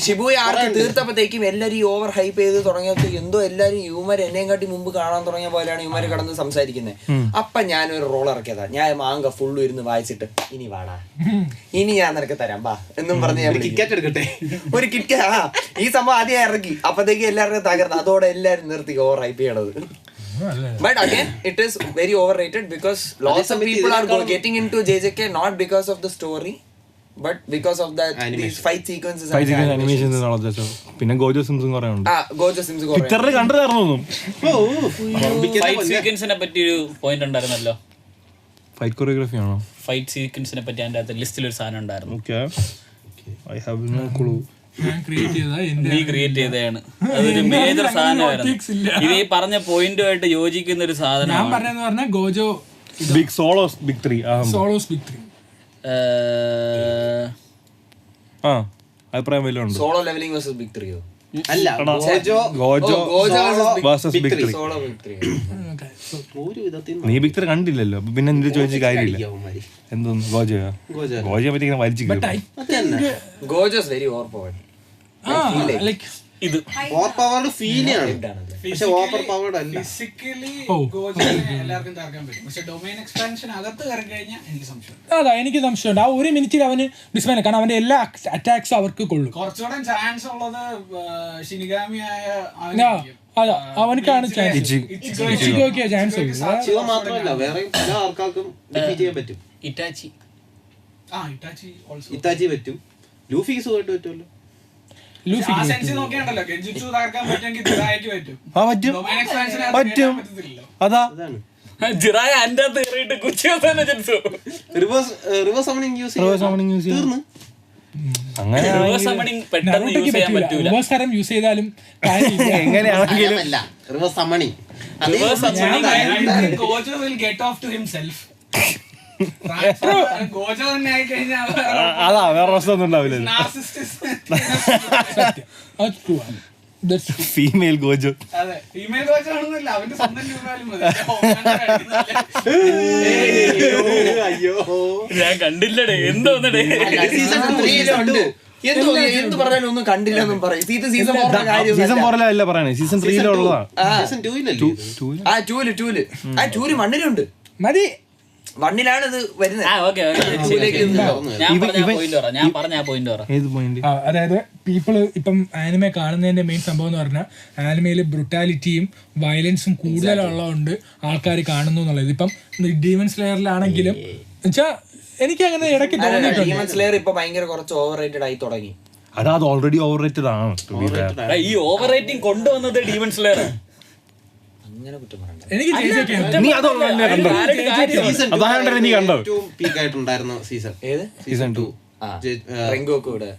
ഷിബുയ ആർക്ക് തീർത്തപ്പോഴത്തേക്കും എല്ലാരും ഓവർ ഹൈപ്പ് ചെയ്ത് തുടങ്ങിയപ്പോ എന്തോ എല്ലാരും യുവമാര് എന്നെയും കാട്ടി മുമ്പ് കാണാൻ തുടങ്ങിയ പോലെയാണ് യുവമാര് കടന്ന് സംസാരിക്കുന്നത്. അപ്പൊ ഞാനൊരു റോൾ ഇറക്കിയതാ. ഞാൻ മാങ്ക ഫുള്ള് ഇരുന്ന് വായിച്ചിട്ട് ഇനി വാടാ, ഇനി ഞാൻ നിനക്ക് തരാം ബാ എന്നും പറഞ്ഞ് ഞാൻ ടിക്കറ്റ് എടുക്കട്ടെ ഒരു കിറ്റ്. ഈ സംഭവം ആദ്യം ഇറക്കി അപ്പത്തേക്ക് എല്ലാവരും തകർന്നു. അതോടെ എല്ലാരും നിർത്തി ഓവർ ഹൈപ്പ് ചെയ്യണത്. But again, it is very overrated because lots of people are getting into JJK not because of the story, but because of that these fight sequences and animations. പിന്നെ ഗോജോ സിംസും കുറെ ഉണ്ട്. Gojo sims കുറെ പിക്ചറിൽ കണ്ടതായിരുന്നു. Fight സീക്വൻസിനെ പറ്റി ഒരു point ഉണ്ടായിരുന്നല്ലോ. Fight choreography ആണോ? Fight സീക്വൻസിനെ പറ്റി അതിന്റെ അകത്ത് ലിസ്റ്റിൽ ഒരു സാധനം ഉണ്ടായിരുന്നു. I have no clue. നീ ക്രിയേറ്റ് ചെയ്തതാണ്. അതൊരു മേജർ സാധനമായിരുന്നു. ഇത് ഈ പറഞ്ഞ പോയിന്റുമായിട്ട് യോജിക്കുന്ന ഒരു സാധനം. ഞാൻ പറഞ്ഞ ഗോജോ ബിഗ് സോളോസ് ബിഗ് 3 അഭിപ്രായം വല്ലതും ഉണ്ടോ? സോളോ ലെവലിംഗ് വേഴ്സസ് ബിഗ് 3 അല്ല Gojo Gojo Gojo versus big 3. Solo victory. Okay, so ഒരു വിധത്തിൽ നീ ബിഗ് 3 കണ്ടില്ലല്ലോ, അപ്പൊ പിന്നെ എന്ത് ചോദിച്ച കാര്യമില്ല. അവന്മാര്. എന്തോന്ന് ഗോജോയോ? ഗോജോ ഗോജയെ പറ്റി ഇങ്ങനെ വലിച്ചു but I think Gojo's very overpowered. like ഇത് ഓവർ പവർഡ് ഫീൽ ആണ്, പക്ഷെ ഓവർ പവർഡ് അല്ല. Physically Oh. എല്ലാവർക്കും തകർക്കാൻ പറ്റും, പക്ഷെ ഡൊമൈൻ എക്സ്പാൻഷൻ അകത്ത് കയറി കഴിഞ്ഞാൽ എനിക്ക് സംശയം. അതാ എനിക്ക് സംശയമുണ്ട്. ആ ഒരു മിനിറ്റിൽ അവന് ഡിസ്മാൻ, കാരണം അവന്റെ എല്ലാ അറ്റാക്സും അവർക്ക് കൊള്ളും. കുറച്ചുകൂടെ ചാൻസ് ഉള്ളത് ഷിനിഗാമിയായ അതാ അവനക്കാണ് ചാൻസ്. ഇച്ചിഗോയ്ക്ക് ചാൻസ് ശിവ മാത്രമല്ല വേറെ പല ആൾക്കാർക്കും ഡിഫീറ്റ് ചെയ്യാൻ പറ്റും. Itachi Itachi also. ഇത്താച്ചി പറ്റും, ലൂഫിക്ക് സുഖമായിട്ട് പറ്റുമല്ലോ. ലൂഫി ആ സെൻസ് നോക്കിയാണ്ടല്ലോ ഗെൻജുറ്റ്സു തകർക്കാൻ പറ്റുമെങ്കിൽ ജിറായക്ക് പറ്റും. പറ്റും ഡൊമൈൻ എക്സ്പാൻഷൻ പറ്റും. പറ്റത്തില്ലല്ലോ. അതാ അതാണ് ജിറായ അന്റെ അകത്ത് കയറിയിട്ട് കുച്ചി തന്നെ ജനിച്ചു. Reverse summoning use Reverse summoning use ചെയ്യാം. തീർന്നു. അങ്ങനെ റിവേഴ്സ് സമ്മണിങ് പെട്ടെന്ന് യൂസ് ചെയ്യാൻ പറ്റൂല. റിവേഴ്സ് തരം യൂസ് ചെയ്താലും കാര്യമില്ല. എങ്ങനെയാണെങ്കിലും അല്ല reverse summoning reverse summoning I think Gojo will get off to himself. Gojo തന്നെ ആയി കഴിഞ്ഞാൽ അതാ വേറെ പ്രശ്നമൊന്നും ഉണ്ടാവില്ല. That's true. That's true. Female Gojo. അതെ ഫീമെയിൽ ഗോജോ ആണെന്നില്ല, അവന്റെ സ്വന്തം രൂപയിലും മതി. അയ്യോ ഞാൻ കണ്ടില്ലടേ, എന്തോന്നടേ. സീസൺ 3 എന്ത് പറഞ്ഞാലും ഒന്നും കണ്ടില്ലെന്നും പറയും. സീസൺ 4 കാര്യം സീസൺ 4 അല്ല പറയണേ, സീസൺ 3 ഉള്ളതാ. സീസൺ 2 ഇല്ലല്ലോ. ആ ടൂല് ആ ടൂല് മണ്ണിലുണ്ട്. മതി. മണ്ണിലാണ് ഇത് വരുന്നത്. ആ ഓക്കെ ഞാൻ പറഞ്ഞ പോയിന്റ് പറ. ഏത് പോയിന്റ്? അതായത് പീപ്പിള് ഇപ്പം ആനിമെ കാണുന്നതിന്റെ മെയിൻ സംഭവം എന്ന് പറഞ്ഞാൽ ആനിമയിൽ ബ്രുട്ടാലിറ്റിയും വയലൻസും കൂടുതലുള്ളതുകൊണ്ട് ആൾക്കാർ കാണുന്നു എന്നുള്ളത്. ഇപ്പം ഡീമൺ സ്ലെയറിലാണെങ്കിലും എന്നുവെച്ചാ എനിക്ക് അങ്ങനെ ഇടയ്ക്ക് തോന്നിയിട്ടുണ്ട്. ഡീമൺ സ്ലെയർ ഇപ്പൊ ഭയങ്കര കുറച്ച് ഓവർ റേറ്റഡ് ആയി തുടങ്ങി. അത് ഓൾറെഡി ഓവർ റേറ്റഡ് ആണ്. ഈ ഓവർ റേറ്റിംഗ് കൊണ്ടുവന്നത് ഡീമൺ സ്ലെയർ. അങ്ങനെ കുറ്റം പറയണ്ട. എനിക്ക് നീ അതോളം തന്നെ കണ്ടോ? അതാണ് നീ കണ്ടോ? ഏറ്റവും പീക്ക് ആയിട്ടുണ്ടായിരുന്ന സീസൺ ഏത് സീസൺ 2. റെങ്കോക്ക് ഇവിടെ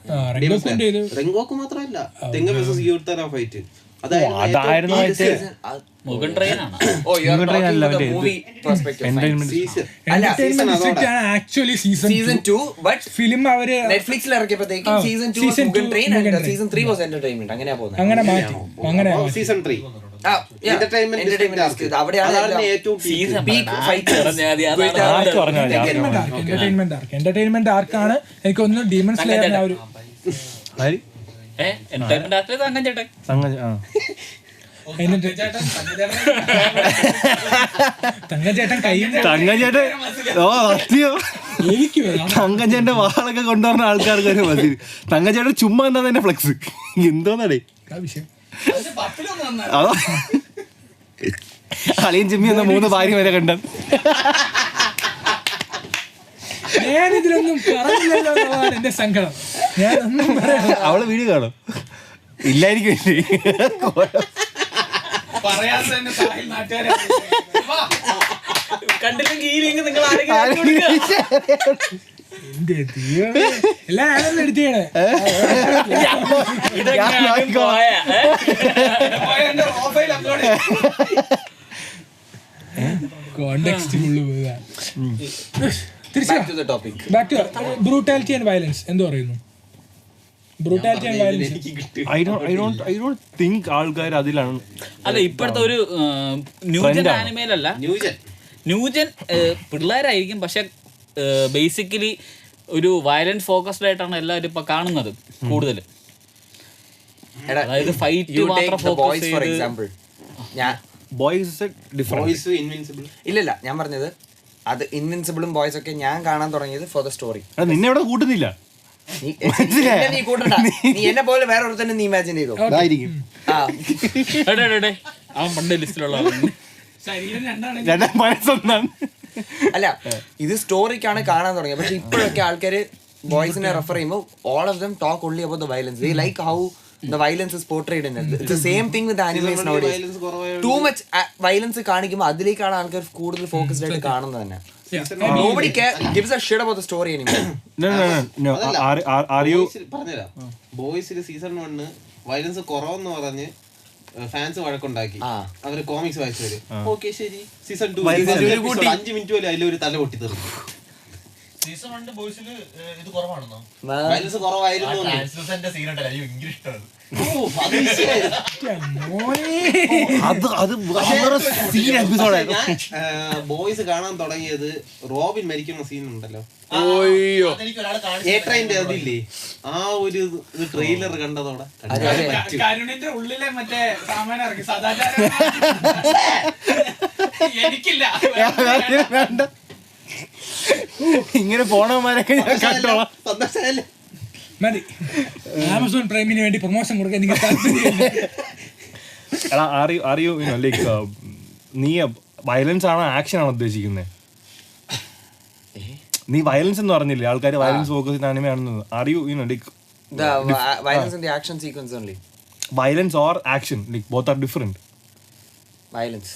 റെങ്കോക്ക് മാത്രമല്ല തെങ്ങ വേഴ്സസ് യൂർത്തന ഫൈറ്റ് അതായിരുന്നു മറ്റേ മുഗൻ ട്രെയിൻ ആണ്. Oh you are talking about the movie perspective. Actually season 2 but film അവര് നെറ്റ്ഫ്ലിക്സിൽ ഇറക്കിയപ്പോഴത്തേക്കും season 2 Mugen train and season 3 was entertainment. അങ്ങനെയാ പോകുന്നത്. അങ്ങനെ മാറ്റി അങ്ങനെ സീസൺ 3 എന്റർടൈൻമെന്റ് അവിടെയാണ് ഏറ്റവും സീസൺ പീക്ക് ഫൈറ്റ്. എന്റർടൈൻമെന്റ് ആർക്കാണ് എനിക്ക് ഒന്ന് ഡീമൺ സ്ലെയറിന്റെ ആ ഒരു എന്റർടൈൻമെന്റ് ആക്കിയത് തങ്കം ചേട്ടൻ. എന്നിട്ട് തങ്കച്ചേട്ടൻ കയ്യിൽ തങ്കച്ചേട്ടൻ ഓ സത്യം എനിക്ക് വരാം. തങ്കച്ചേട്ടന്റെ വാളൊക്കെ കൊണ്ടുവരുന്ന ആൾക്കാർക്ക് ഒരു മതി. തങ്കച്ചേട്ടൻ ചുമ്മാ എന്താ തന്നെ ഫ്ലെക്സ് എന്തോന്നടേ ആ വിഷയം അതോ അളിയൻ ചിമ്മി എന്ന 3 ഭാര്യ വരെ കണ്ട. ഞാനിതിലൊന്നും പറഞ്ഞില്ലല്ലോ എന്നുള്ളതാണ് എന്റെ സങ്കടം. ഞാനൊന്നും പറയാം. അവള് വീഡിയോ കാണും ഇല്ലായിരിക്കും. പറയാതെ തന്നെ സാഹിൽ നാട്ടുകാരെ കണ്ടില്ലെങ്കിൽ ഈ ലിങ്ക് നിങ്ങൾ ആരെങ്കിലും എന്റെ ദൈവമേ, എല്ലാം ഞാനല്ലേ എടുത്തേണ്. പ്രൊഫൈൽ അപ്ലോഡ് കോണ്ടെക്സ്റ്റ് ഫുള്ള് പോയതാ. Back to the topic. Back to brutality and violence എന്ത് പറയുന്നു? Brutality and violence I don't think ആൾക്കാർ അതിലാണ്. അല്ല ഇപ്പോഴത്തെ ഒരു ന്യൂജൻ ആനിമയിലല്ല, ന്യൂജൻ പിള്ളേരായിരിക്കും, പക്ഷെ ബേസിക്കലി ഒരു വയലന്റ് ഫോക്കസ്ഡ് ആയിട്ടാണ് എല്ലാവരും ഇപ്പൊ കാണുന്നത് കൂടുതൽ. അതായത് ഫൈറ്റ് മാത്രം ഫോക്കസ് ചെയ്ത്. ഇല്ലല്ല ഞാൻ പറഞ്ഞത് അത് ഇൻവിൻസിബിളും ബോയ്സ് ഒക്കെ ഞാൻ കാണാൻ തുടങ്ങിയത് ഫോർ ദ സ്റ്റോറി. നിന്നെ ഇവിടെ കൂട്ടുന്നില്ല. നീ കൂട്ടണ്ട, നീ എന്നെ പോലെ വേറെ ഒരു തന്നെ നീ ഇമാജിൻ ചെയ്തോ. അവൻ പണ്ട് ലിസ്റ്റിലുള്ള ശരീരം രണ്ടാണ് മനസ്സൊന്നാണ്. അല്ല ഇത് സ്റ്റോറിക്കാണ് കാണാൻ തുടങ്ങിയത്. പക്ഷെ ഇപ്പോഴൊക്കെ ആൾക്കാര് ബോയ്സിനെ റെഫർ ചെയ്യുമ്പോൾ all of them talk only about the violence. They like how the violence is portrayed in it. It's the same thing with the animes nowadays. Too much violence കാണിക്കുമ്പോൾ അതിലേക്കാണ് ആൾക്കാർ കൂടുതൽ ഫോക്കസ്ഡ് ആയിട്ട് കാണുന്നത് തന്നെ. Nobody gives a shit about the story anymore. No. Are you പറഞ്ഞുതരാം. ബോയ്സിൽ season 1 violence കുറവെന്ന് പറഞ്ഞ് fans വഴക്കുണ്ടാക്കി. അവര് കോമിക്സ് വായിച്ചു വരും. ഓക്കെ ശരി. സീസൺ 2 5 മിനിറ്റ് പോലും അതിലൊരു തല പൊട്ടി തീർന്നു. സീസൺ 1 ബോയ്സിൽ ഇത് കുറവാണെന്നോ? വയലൻസ് കുറവായിരുന്നു. ട്രാൻസ്ലൂസന്റ് സീൻ ഉണ്ടല്ലോ, എനിക്ക് ഭയങ്കര ഇഷ്ടമാണ്. ബോയ്സ് കാണാൻ തുടങ്ങിയത് റോബിൻ മരിക്കുന്ന സീൻ ഉണ്ടല്ലോ, അതെനിക്ക് ഒരാൾ ഏട്രൈന്റെ അതില്ലേ, ആ ഒരു ട്രെയിലർ കണ്ടതോടെ കരുണിന്റെ ഉള്ളിലെ മറ്റേ സാമാനം ഇറങ്ങി സദാചാരം എനിക്കില്ല. ഇങ്ങനെ പോണവന്മാരൊക്കെ ഞാൻ കണ്ടോളാം. സന്തോഷമല്ലേ? മതി, ആമസോൺ പ്രൈമിന് വേണ്ടി പ്രൊമോഷൻ കൊടുക്കാൻ എനിക്ക് താല്പര്യമില്ല. എടാ അറിയോ ലൈക്ക് നീ വയലൻസ് ആണോ ആക്ഷൻ ആണോ ഉദ്ദേശിക്കുന്നത്? നീ വയലൻസ് എന്ന് പറഞ്ഞില്ലേ, ആൾക്കാർ വയലൻസ് ഫോക്കസ് ആനിമേ ആണെന്ന്. അറിയോ like violence in the action sequence only. violence or action, like both are different. Violence.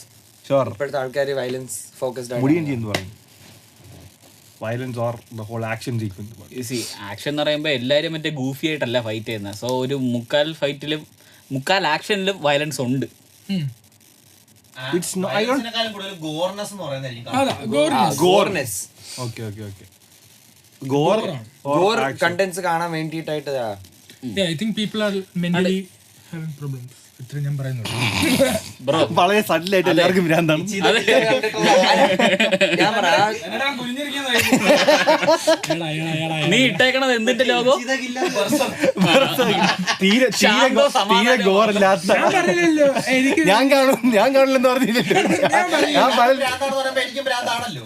Sure. ഇപ്പോഴത്തെ ആൾക്കാർ വയലൻസ് ഫോക്കസ്ഡ് ആണ്. മുടിയൻ എന്ന് പറയും violence or the whole action sequence. Action എന്ന് പറയുമ്പോൾ എല്ലാവരും മറ്റേ ഗൂഫി ആയിട്ടല്ല ഫൈറ്റ് ചെയ്യുന്നത്. സോ ഒരു മുക്കാൽ ഫൈറ്റിലും മുക്കാൽ ആക്ഷനിലും വയലൻസ് ഉണ്ട്. ഇറ്റ്സ് ഐ ഡോണ്ട് കൂടുതൽ ഗോർനെസ് എന്ന് പറയുന്നതായിരിക്കും. അതാ, ഗോർനെസ്. ഓക്കേ ഗോർ കണ്ടന്റ്സ് കാണാൻ വേണ്ടിയിട്ടായിട്ട്. Yeah, I think people are mentally having problems. ഇത്രയും ഞാൻ പറയുന്നുള്ളൂ. വളരെ സഡലായിട്ട് എല്ലാവർക്കും ഭ്രാന്താണ്. ഞാൻ പറയാ, എന്നടാ കുഞ്ഞിരിക്കുന്ന നീ ഇട്ടേക്കണത് എന്തിന്റെ ലോഗോ? തീരെ ഗോറില്ലാത്ത. എനിക്ക് ഞാൻ കാണില്ലെന്ന് പറഞ്ഞില്ലല്ലോ. ഞാൻ പറഞ്ഞു എനിക്കും ഭ്രാന്താണല്ലോ.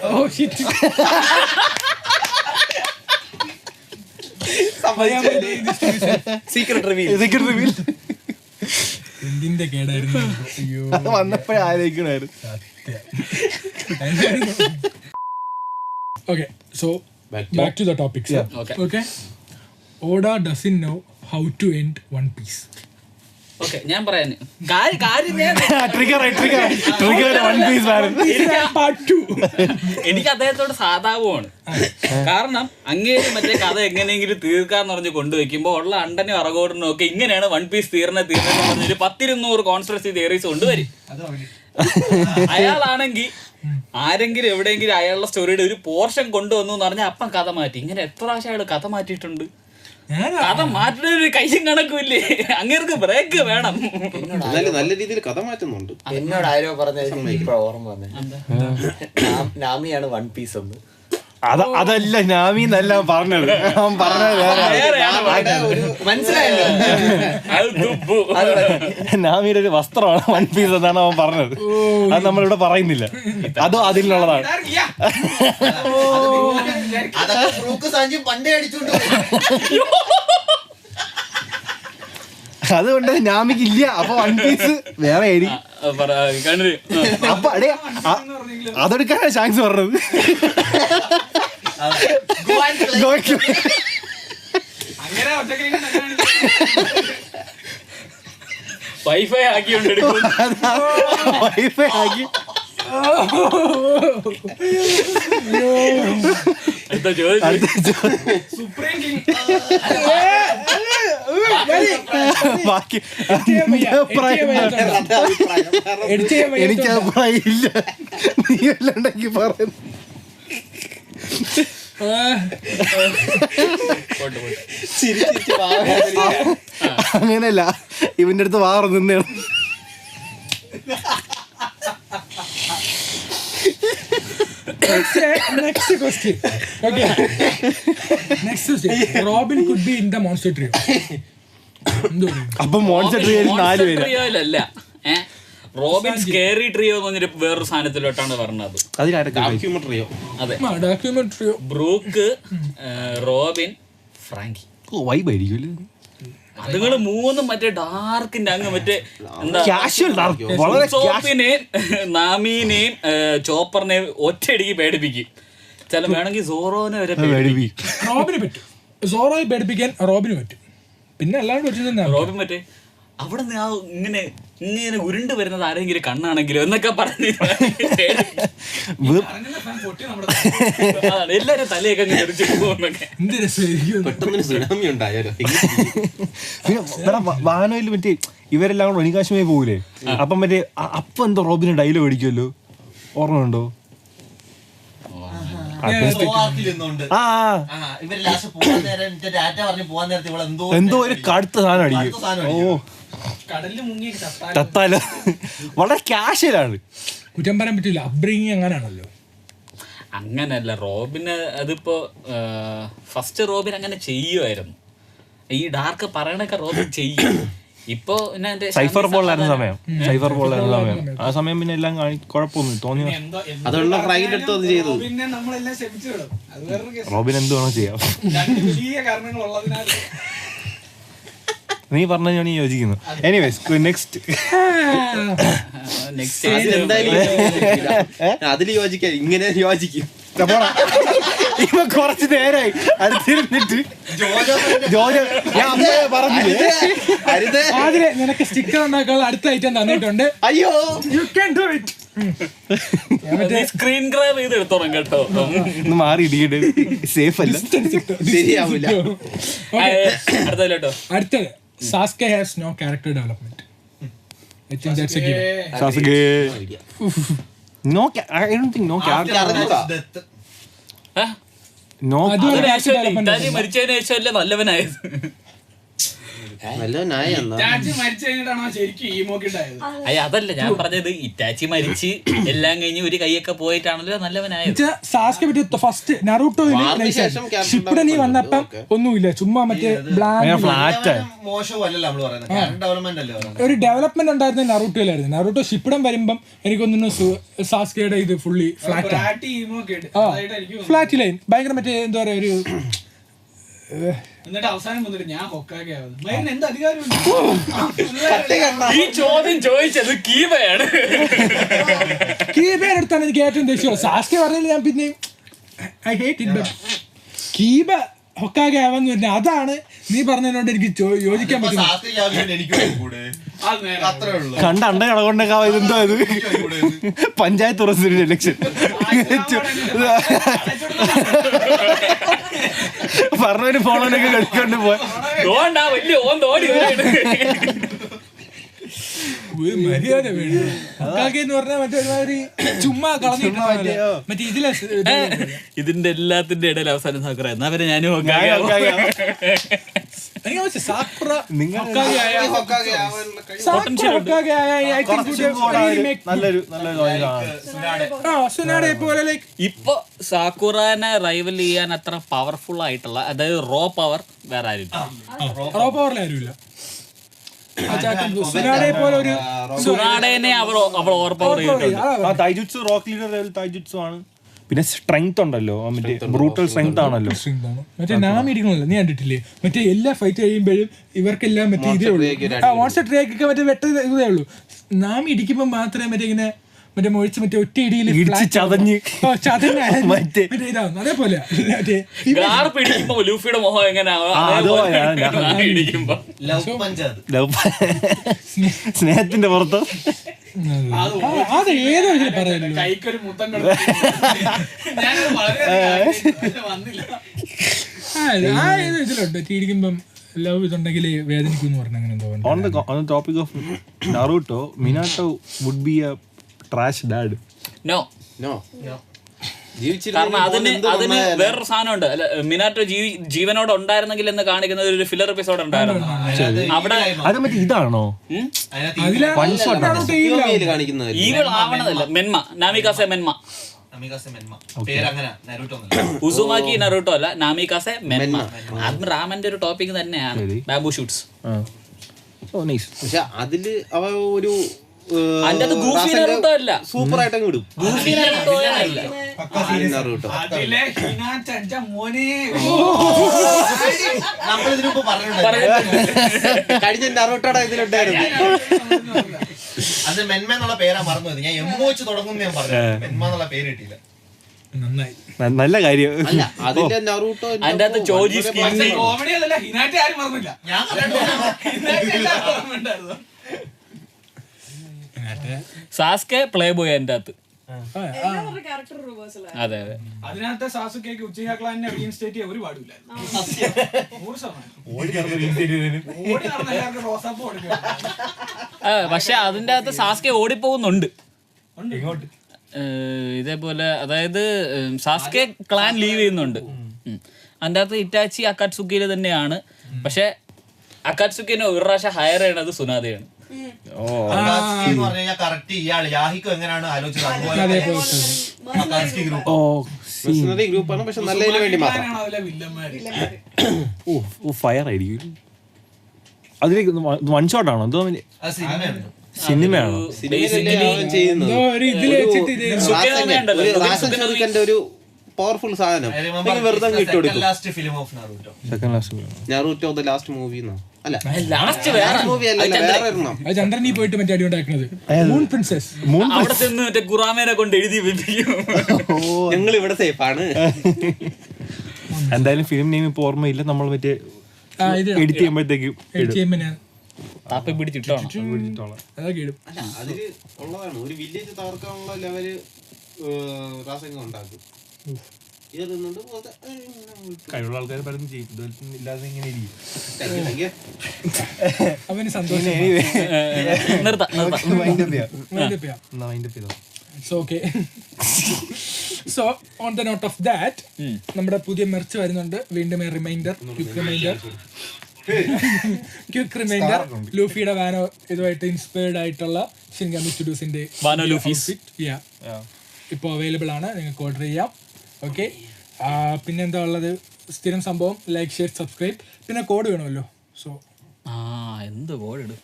oh shit. Secret reveal. എന്തിന്റെ കേടായിരുന്നു. അയ്യോ, അത് വന്നപ്പോഴേ ആലോചിക്കണായിരുന്നു. Okay, so back to the topic, sir. Okay. Oda doesn't know how to end One Piece. Okay, ഞാൻ പറയാൻ കാര്യം Part 2. എനിക്ക് അദ്ദേഹത്തോട് സാധാവുമാണ്. കാരണം അങ്ങേര് മറ്റേ കഥ എങ്ങനെയെങ്കിലും തീർക്കാന്ന് പറഞ്ഞ് കൊണ്ടുവെക്കുമ്പോൾ ഉള്ള അണ്ടനും അറകോടനും ഒക്കെ ഇങ്ങനെയാണ് വൺ പീസ് തീർന്നെന്ന് പറഞ്ഞൊരു 10-200 കോൺസ്പിറസി തിയറീസ് കൊണ്ടുവരും. അയാളാണെങ്കിൽ ആരെങ്കിലും എവിടെയെങ്കിലും അയാളുടെ സ്റ്റോറിയുടെ ഒരു പോർഷൻ കൊണ്ടുവന്നു എന്ന് പറഞ്ഞാൽ അപ്പം കഥ മാറ്റി. ഇങ്ങനെ എത്ര പ്രാവശ്യം അയാൾ കഥ മാറ്റിയിട്ടുണ്ട്. കഥ മാറ്റുന്ന ഒരു കയ്യും കണക്കുമില്ലേ. അങ്ങേർക്ക് ബ്രേക്ക് വേണം. നല്ല രീതിയിൽ കഥ മാറ്റുന്നുണ്ട്. എന്നോട് ആരോ പറഞ്ഞ ഇപ്പൊ ഓർമ്മ വന്നേ, നാമിയാണ് വൺ പീസ് എന്ന്. അതല്ല നാമി എന്നല്ല പറഞ്ഞത്. അവൻ പറഞ്ഞത് മനസ്സിലായല്ലോ. നാമിയുടെ ഒരു വസ്ത്രമാണ് വൺ പീസ് എന്നാണ് അവൻ പറഞ്ഞത്. അത് നമ്മളിവിടെ പറയുന്നില്ല. അതോ അതിലുള്ളതാണ്. പണ്ടേ അടിച്ചോണ്ട് അതുകൊണ്ട് നാമിക്ക് ഇല്ല. അപ്പൊ വൺ പീസ് വേറെ ആയിരിക്കും. അപ്പൊ അതെടുക്കാനാണ് ചാൻസ് പറഞ്ഞത്. വൈഫൈ ആക്കിയോണ്ട് വൈഫൈ ആക്കി ബാക്കി എനിക്ക് അഭിപ്രായം ഇല്ല. നീ അല്ലാണ്ടെങ്കിൽ പറയുന്നു. അങ്ങനെയല്ല, ഇവന്റെ അടുത്ത് വാറ നിന്നാണ്. Next question. Okay. Next question. Robin could be in the monster trio. അപ്പൊ മോൺസ്റ്റർ ട്രിയോയിൽ 4 പേര്. ട്രിയോയിലല്ല, റോബിൻ സ്കേറി ട്രിയോ എന്ന് പറഞ്ഞൊരു വേറൊരു സാധനത്തിലോട്ടാണ് പറഞ്ഞത്. ട്രിയോ. അതെ, document trio. Brook, Robin, Franky. വൈബായിരിക്കും. അതുങ്ങള് മൂന്നും മറ്റേ ഡാർക്കിന്റെ അങ്ങ് മറ്റേ എന്താ സോപ്പിനെയും നാമീനെയും ചോപ്പറിനെയും ഒറ്റയടിക്ക് പേടിപ്പിക്കും. ചില വേണമെങ്കിൽ സോറോനെ വരെ റോബിന് പറ്റും. സോറോയെ പേടിപ്പിക്കാൻ റോബിന് പറ്റും. പിന്നെ അല്ലാണ്ട് പറ്റുന്ന റോബിൻ മറ്റേ അവിടെ നിന്ന് ആ ഇങ്ങനെ ഉരുണ്ട് വരുന്നത് ആരെങ്കിലും കണ്ണാണെങ്കിലും എന്നൊക്കെ പറഞ്ഞ് എല്ലാരും തലയൊക്കെ തെറിച്ചു പോകുന്നൊക്കെ. എന്ത് രസമായിരിക്കും. പെട്ടെന്ന് സുനാമി ഉണ്ടായാലോ. പിന്നെ വാഹനയിൽ മറ്റേ ഇവരെല്ലാം കൂടെ ഒനികാശമായി പോകൂലേ. അപ്പം മറ്റേ അപ്പം എന്തോ റോബിന് ഡയലോഗ് അടിക്കുമല്ലോ, ഓർമ്മയുണ്ടോ? ആർക്കിൽ നിന്നുകൊണ്ട് ആ ഇവര് ലാസ്റ്റ് പോവാൻ നേരം ഡാറ്റ പറഞ്ഞ് പോവാൻ നേരത്തെ ഇവിടെ എന്തോ ഒരു കടുത്ത സാധനം അടിക്കും. ഓ കടലിൽ മുങ്ങി ചത്താലോ. വളരെ കാഷ്വലാണ്. കുറ്റം പറയാൻ പറ്റില്ല, അപ്ബ്രിങ്ങിങ് അങ്ങനെയാണല്ലോ. അങ്ങനല്ല റോബിന് അതിപ്പോ ഫസ്റ്റ് റോബിൻ അങ്ങനെ ചെയ്യുമായിരുന്നു. ഈ ഡാർക്ക് പറയണൊക്കെ റോബിൻ ചെയ്യും. ഇപ്പൊ സൈഫർ ബോളായിരുന്ന സമയം, സൈഫർ ബോളായിരുന്ന സമയം, ആ സമയം പിന്നെ എല്ലാം കുഴപ്പമൊന്നും തോന്നി. അതുള്ള ഫ്രൈഡ് എടുത്ത് അത് ചെയ്തു. പിന്നെ നമ്മളെല്ലാം ക്ഷമിച്ചു വിടും. അത് വേറൊരു കേസ്. റോബിൻ എന്ത് വേണോ ചെയ്യാം. രണ്ട് വലിയ കാരണങ്ങൾ ഉള്ളതിനാൽ നീ പറഞ്ഞ ഞാൻ യോജിക്കുന്നു. എനിവേസ് നെക്സ്റ്റ് അതില് യോജിക്കാം, ഇങ്ങനെ യോജിക്കും. ഇവ കുറച്ച് നേരായി അടുത്തിരുന്നിട്ട് ജോജോ ഞാൻ അമ്മയെ പറഞ്ഞില്ലേ അതിലെ നിനക്ക് സ്റ്റിക്കർ ഉണ്ടാക്കാനുള്ള അടുത്ത ഐറ്റം തന്നിട്ടുണ്ട്. അയ്യോ you can do it. Screen grab ചെയ്ത് എടുത്തോണം കേട്ടോ. ഒന്ന് മാറി ഇടിയിട്ട് സേഫ് അല്ല, ശരിയാവില്ല. അടുത്തല്ലോ. അടുത്തത് Sasuke has no character development. I think that's a given. Sasuke. No, I don't think no character. No. മരിച്ചതിന് ശേഷമല്ലേ നല്ലവനായത്. ഇറ്റാച്ചി മരിച്ചു കഴിഞ്ഞിട്ടാണോ ശരിക്കും ഈമോക്ക് ഉണ്ടായത്? അതല്ല ഞാൻ പറഞ്ഞത്, ഇറ്റാച്ചി മരിച്ച് എല്ലാം കഴിഞ്ഞ് ഒരു കൈയൊക്കെ പോയിട്ടാണല്ലോ നല്ലവനായത്. സാസ്കെ പറ്റി ഫസ്റ്റ് നറൂട്ടോയില് ഷിപ്പുഡനി വന്നപ്പം ഒന്നുമില്ല, ചുമ്മാ മറ്റേ ഫ്ലാറ്റ് മോശമല്ലല്ലോ നമ്മള് പറയുന്നത്, ഡെവലപ്മെന്റ് അല്ലേ പറയുന്നത്. ഒരു ഡെവലപ്മെന്റ് ഉണ്ടായിരുന്നത് നറൂട്ടോയിലായിരുന്നു. നറൂട്ടോ ഷിപ്പുഡൻ വരുമ്പം എനിക്കൊന്നും സാസ്കയുടെ ഇത് ഫുള്ളി ഫ്ലാറ്റ് ഈമോക്ക് അതായിട്ട് എനിക്ക് ഫ്ലാറ്റ് ലൈൻ ഭയങ്കര മറ്റേ എന്താ പറയാ ഒരു. എന്നിട്ട് അവസാനം വന്നിട്ട് ഞാൻ ഹൊക്കാഗെ ആവുന്നു. മൈരന് എന്ത് അധികാരമുണ്ട്? ഈ ചോദ്യം ചോദിച്ചത് കീബയാണ്. കീബയുടെ അടുത്താണ് എനിക്ക് ഏറ്റവും ദേഷ്യം. സാസ്കെ പറഞ്ഞില്ല ഞാൻ പിന്നെ ഐ ഹേറ്റ് ഇറ്റ്. കീബ ഹൊക്കാഗെ ആവാന്ന് പറഞ്ഞാൽ അതാണ് നീ പറഞ്ഞതിനോട് എനിക്ക് യോജിക്കാൻ പറ്റും. കണ്ട അണ്ട കടകൊണ്ടൊക്കെ ഇതെന്തോ ഇത് പഞ്ചായത്ത് പ്രസിഡന്റ് ഇലക്ഷൻ പറഞ്ഞൊരു ഫോണൊക്കെ കളിക്കൊണ്ട് വലിയ ഓൻ തോടി മര്യാദ വേണം. ഹൊക്കാഗെന്ന് പറഞ്ഞാൽ മറ്റേ ഒരുമാതിരി ചുമ്മാ കളഞ്ഞിട്ട് മറ്റേ ഇതിലെ ഇതിന്റെ എല്ലാത്തിന്റെ ഇടയിൽ അവസാനം സാക്കുറ എന്നാ പിന്നെ ഞാനും ഇപ്പൊ സാക്കുറാനെ റൈവൽ ചെയ്യാൻ അത്ര പവർഫുൾ ആയിട്ടുള്ള, അതായത് റോ പവർ വേറെ ആരും. റോ പവറിൽ ആരുമില്ല. സുനാഡേനെ അവൾ ഓവർ പവർ ചെയ്തിട്ടുണ്ട്. തൈജുത്സു റോക്ക് ലീഡർ തൈജുത്സു ആണ്. പിന്നെ സ്ട്രെങ്ത് ഉണ്ടല്ലോ, മറ്റേ ബ്രൂട്ടൽ സ്ട്രെങ്ത് ആണല്ലോ. മറ്റേ നാം ഇരിക്കണല്ലോ, നീ കണ്ടിട്ടില്ലേ? മറ്റേ എല്ലാ ഫൈറ്റ് കഴിയുമ്പോഴും ഇവർക്കെല്ലാം മറ്റേ ഇതേ ഉള്ളൂ, മോൺസ്റ്റർ ട്രേക്കൊക്കെ മറ്റേ വെട്ട ഇതേ ഉള്ളൂ. നാം ഇടിക്കുമ്പോ മാത്രമേ മറ്റേ ഇങ്ങനെ മറ്റേ മൊഴിച്ച് മറ്റേ ഒറ്റ ഇടിയിൽ ചതഞ്ഞ് ഇതാവും. അതേപോലെ ലൂഫിയുടെ മുഖം സ്നേഹത്തിന്റെ പുറത്ത് അത് ഏതോ ഇതിൽ പറയുന്നത്. കൈക്കൊരു മുത്തം വന്നില്ല. ആ ഏതോ ഇതിലുണ്ട് തീരിക്കുമ്പം ലവ് ഇതുണ്ടെങ്കിൽ വേദനിക്കും പറഞ്ഞ അങ്ങനെ എന്തോ. On the topic of Naruto, Minato would be a trash dad. No. കാരണം അതിന് വേറൊരു സാധനമുണ്ട്. മിനാറ്റോ ജീവനോട് ഉണ്ടായിരുന്നെങ്കിൽ എന്ന് കാണിക്കുന്ന ഒരു ഫില്ലർ എപ്പിസോഡ് ഉണ്ടായിരുന്നു അവിടെ. അത് മറ്റേ ഇതാണോ ഈവിൾ ആവണതല്ല, മെന്മ, നാമികാസെ മെന്മ. ഉസുമാക്കി നറൂട്ടോ അല്ല, നാമികാസെ മെന്മ. അതും റാമന്റെ ഒരു ടോപ്പിക് തന്നെയാണ്, ബാബു ഷൂട്ട്സ്. പക്ഷെ അതില് അവ ഒരു സൂപ്പർ ആയിട്ടങ്ങ് വിടും. കഴിഞ്ഞ നറൂട്ടോടെ ഇതിലുണ്ടായിരുന്നു. അത് മെന്മ എന്നുള്ള പേരാ മറന്നത്. ഞാൻ എമ്മോ വെച്ച് തുടങ്ങും ഞാൻ പറഞ്ഞു, മെന്മ എന്നുള്ള പേര് കിട്ടിയില്ല. നന്നായി, നല്ല കാര്യം. അതിന്റെ നറൂട്ടോ അതിന്റെ അകത്ത് ചോജി കോമഡി അതല്ല, ഹിനാറ്റി ആരും മറന്നില്ല. ഞാൻ സാസ്കെ പ്ലേ ബോയ് അതിന്റെ അകത്ത്. അതെ അതെ, അതിനകത്ത് സാസുകേക്ക് ഉച്ചിക ക്ലാനിനെ റീഇൻസ്റ്റേറ്റ് ചെയ്യാൻ ഒരു പാടില്ല. 100%. പക്ഷെ അതിന്റെ അകത്ത് സാസ്കെ ഓടിപ്പോകുന്നുണ്ട്. ഇതേപോലെ അതായത് സാസ്കെ ക്ലാൻ ലീവ് ചെയ്യുന്നുണ്ട്. അതിൻ്റെ അകത്ത് ഇറ്റാച്ചി അക്കാറ്റ്സുക്കിയിൽ തന്നെയാണ്. പക്ഷെ അക്കാറ്റ്സുക്കിനെ ഒരു പ്രാവശ്യം ഹയർ ചെയ്യണത് സുനാദയാണ്. എന്ന് പറഞ്ഞു കഴിഞ്ഞാൽ കറക്റ്റ് ഇയാൾ യാഹിക്കോ എങ്ങനെയാണ് ആലോചിച്ചത് അതുപോലെ ഗ്രൂപ്പാണ്. പക്ഷെ നല്ലതിന് വേണ്ടി മാത്രം. അതിലെ വില്ലന്മാര് ഫയർ ആയിരിക്കും. അതിലേക്ക് വൺ ഷോട്ട് ആണോ എന്തോ സിനിമയാണ്. സിനിമയാണോ? ചെയ്യുന്നത് ഒരു ഇതിൽ വെച്ചിട്ട് ഇത് ഒരു പവർഫുൾ സാധനം വെറുതെ ഇട്ട് കൊടുക്കും. Last film of Naruto. Second last Naruto the last movie അല്ല ലാസ്റ്റ് വേറെ മൂവി അല്ല വേറെ ഒരെണ്ണം. അത് ചന്ദ്രനീ പോയിട്ട് മറ്റേ അടി ഉണ്ടാക്കുന്നത് മൂൺ പ്രിൻസസ്. അവിടെ ചെന്ന് മറ്റേ ഖുറാമേനെ കൊണ്ട് എഴുതി വെപ്പിക്കും. ഞങ്ങൾ ഇവിടെ സേഫാണ്. എന്തായാലും ഫിലിം നെയിം ഇപ്പൊ ഓർമ്മയില്ല. നമ്മൾ മറ്റേ എഡിറ്റ് ചെയ്യുമ്പോഴത്തേക്കും താപ്പി പിടിച്ചിട്ടോണം. അതൊക്കെ ഇടും. അതില് ഉള്ളതാണ് ഒരു വില്ലേജ് തകർക്കാനുള്ള ലെവല് റാസംഗം ഉണ്ടാക്കും. കഴിവുള്ള ആൾക്കാർ പലതും ചെയ്യും. ഇല്ലാതെ ഇങ്ങനെ ഇരിക്കും. അവന് സന്തോഷം. So okay. So on the note of that, നമ്മുടെ പുതിയ മെർച്ച് വരുന്നുണ്ട്. വീണ്ടും റിമൈൻഡർ, ക്വിക്ക് റിമൈൻഡർ ലൂഫിയുടെ വാനോ ഇതുമായിട്ട് ഇൻസ്പയർഡ് ആയിട്ടുള്ള ഷിൻഗാമി സ്റ്റുഡിയോസിന്റെ വാനോ ലൂഫീസ് ഇപ്പോൾ അവൈലബിൾ ആണ്. നിങ്ങൾക്ക് ഓർഡർ ചെയ്യാം. ഓക്കെ. പിന്നെന്താ ഉള്ളത്? സ്ഥിരം സംഭവം ലൈക്ക്, ഷെയർ, സബ്സ്ക്രൈബ്. പിന്നെ കോഡ് വേണമല്ലോ. സോ എന്ത് കോഡ് ഇടും?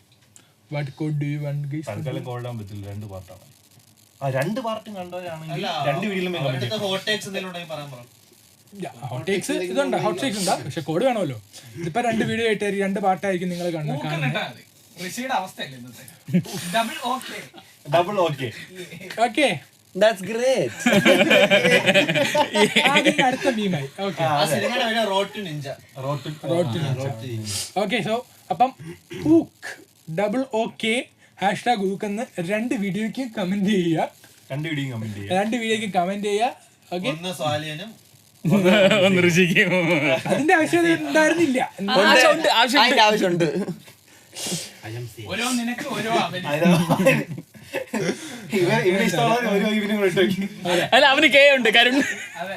What code do you want guys? തൽക്കാലം കോടാൻ പറ്റില്ല. 2 പാർട്ടാണ്. 2 പാർട്ടും കണ്ടവരാണെങ്കിൽ 2 വീഡിയോയിലും ഹോട്ട് ടേക്സ് എന്തെങ്കിലും ഉണ്ടെങ്കിൽ പറയാൻ പറഞ്ഞു. ഹോട്ട് ടേക്സ് ഇതുണ്ട്, ഹോട്ട് ടേക്സ് ഉണ്ട്. പക്ഷെ കോഡ് വേണമല്ലോ. ഇതിപ്പോ 2 വീഡിയോ ആയിട്ട് 2 പാർട്ടായിരിക്കും നിങ്ങൾ കാണുന്നത്. ഋഷിയുടെ അവസ്ഥയല്ലേ ഇന്നത്തെ? Double okay. Okay, That's great. അടുത്ത മീമായി. Okay, okay. സോ അപ്പം ഹൂക്ക് OK #ഹൂക്ക് എന്ന് 2 വീഡിയോയ്ക്ക് കമന്റ് ചെയ്യുക. 2 വീഡിയോയും കമന്റ് ചെയ്യുക. 2 വീഡിയോയ്ക്ക് കമന്റ് ചെയ്യുക. ഓക്കെ, അതിന്റെ ആവശ്യം ഉണ്ടായിരുന്നില്ല. ആവശ്യമുണ്ട്. ഓരോ നിനക്ക് ഓരോ അവന്. അല്ല, അവന് കെ ഉണ്ട് കരുൺ. അതെ,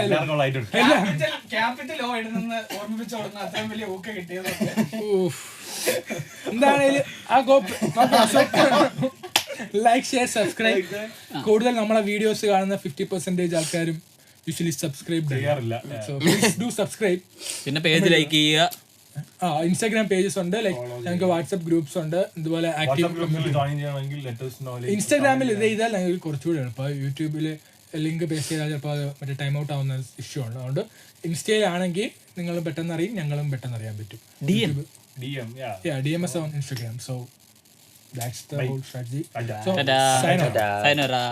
എല്ലാവർക്കും ക്യാപിറ്റൽ ഓ എഴുതുന്ന ഓർമ്മിപ്പിച്ചു കൊടുക്കുന്ന അത്രയും വലിയ ഊക്ക കിട്ടിയത്. എന്താണേലും ആ ലൈക്ക്, ഷെയർ, സബ്സ്ക്രൈബ്. കൂടുതൽ നമ്മളെ വീഡിയോസ് കാണുന്ന 50% ആൾക്കാരും യൂഷ്വലി സബ്സ്ക്രൈബ് ചെയ്യാറില്ല. So please do subscribe. പിന്നെ പേജ് ലൈക്ക് ചെയ്യുക. ഇൻസ്റ്റാഗ്രാം പേജസ് ഉണ്ട്. ലൈക്ക് ഞങ്ങൾക്ക് വാട്സ്ആപ്പ് ഗ്രൂപ്പ്സ് ഉണ്ട്. ഇതുപോലെ ആക്റ്റീവ് ഇൻസ്റ്റാഗ്രാമിൽ ഇത് ചെയ്താൽ ഞങ്ങൾക്ക് കുറച്ചുകൂടി എളുപ്പം. യൂട്യൂബിൽ ലിങ്ക് പേസ്റ്റ് ചെയ്താൽ ചിലപ്പോൾ അത് മറ്റേ ടൈം ഔട്ട് ആവുന്ന ഇഷ്യൂ ഉണ്ട്. അതുകൊണ്ട് ഇൻസ്റ്റയിലാണെങ്കിൽ നിങ്ങൾ പെട്ടെന്ന് അറിയും, ഞങ്ങളും പെട്ടെന്ന് അറിയാൻ പറ്റും. DMS on Instagram. So that's the whole strategy. So, sayonara.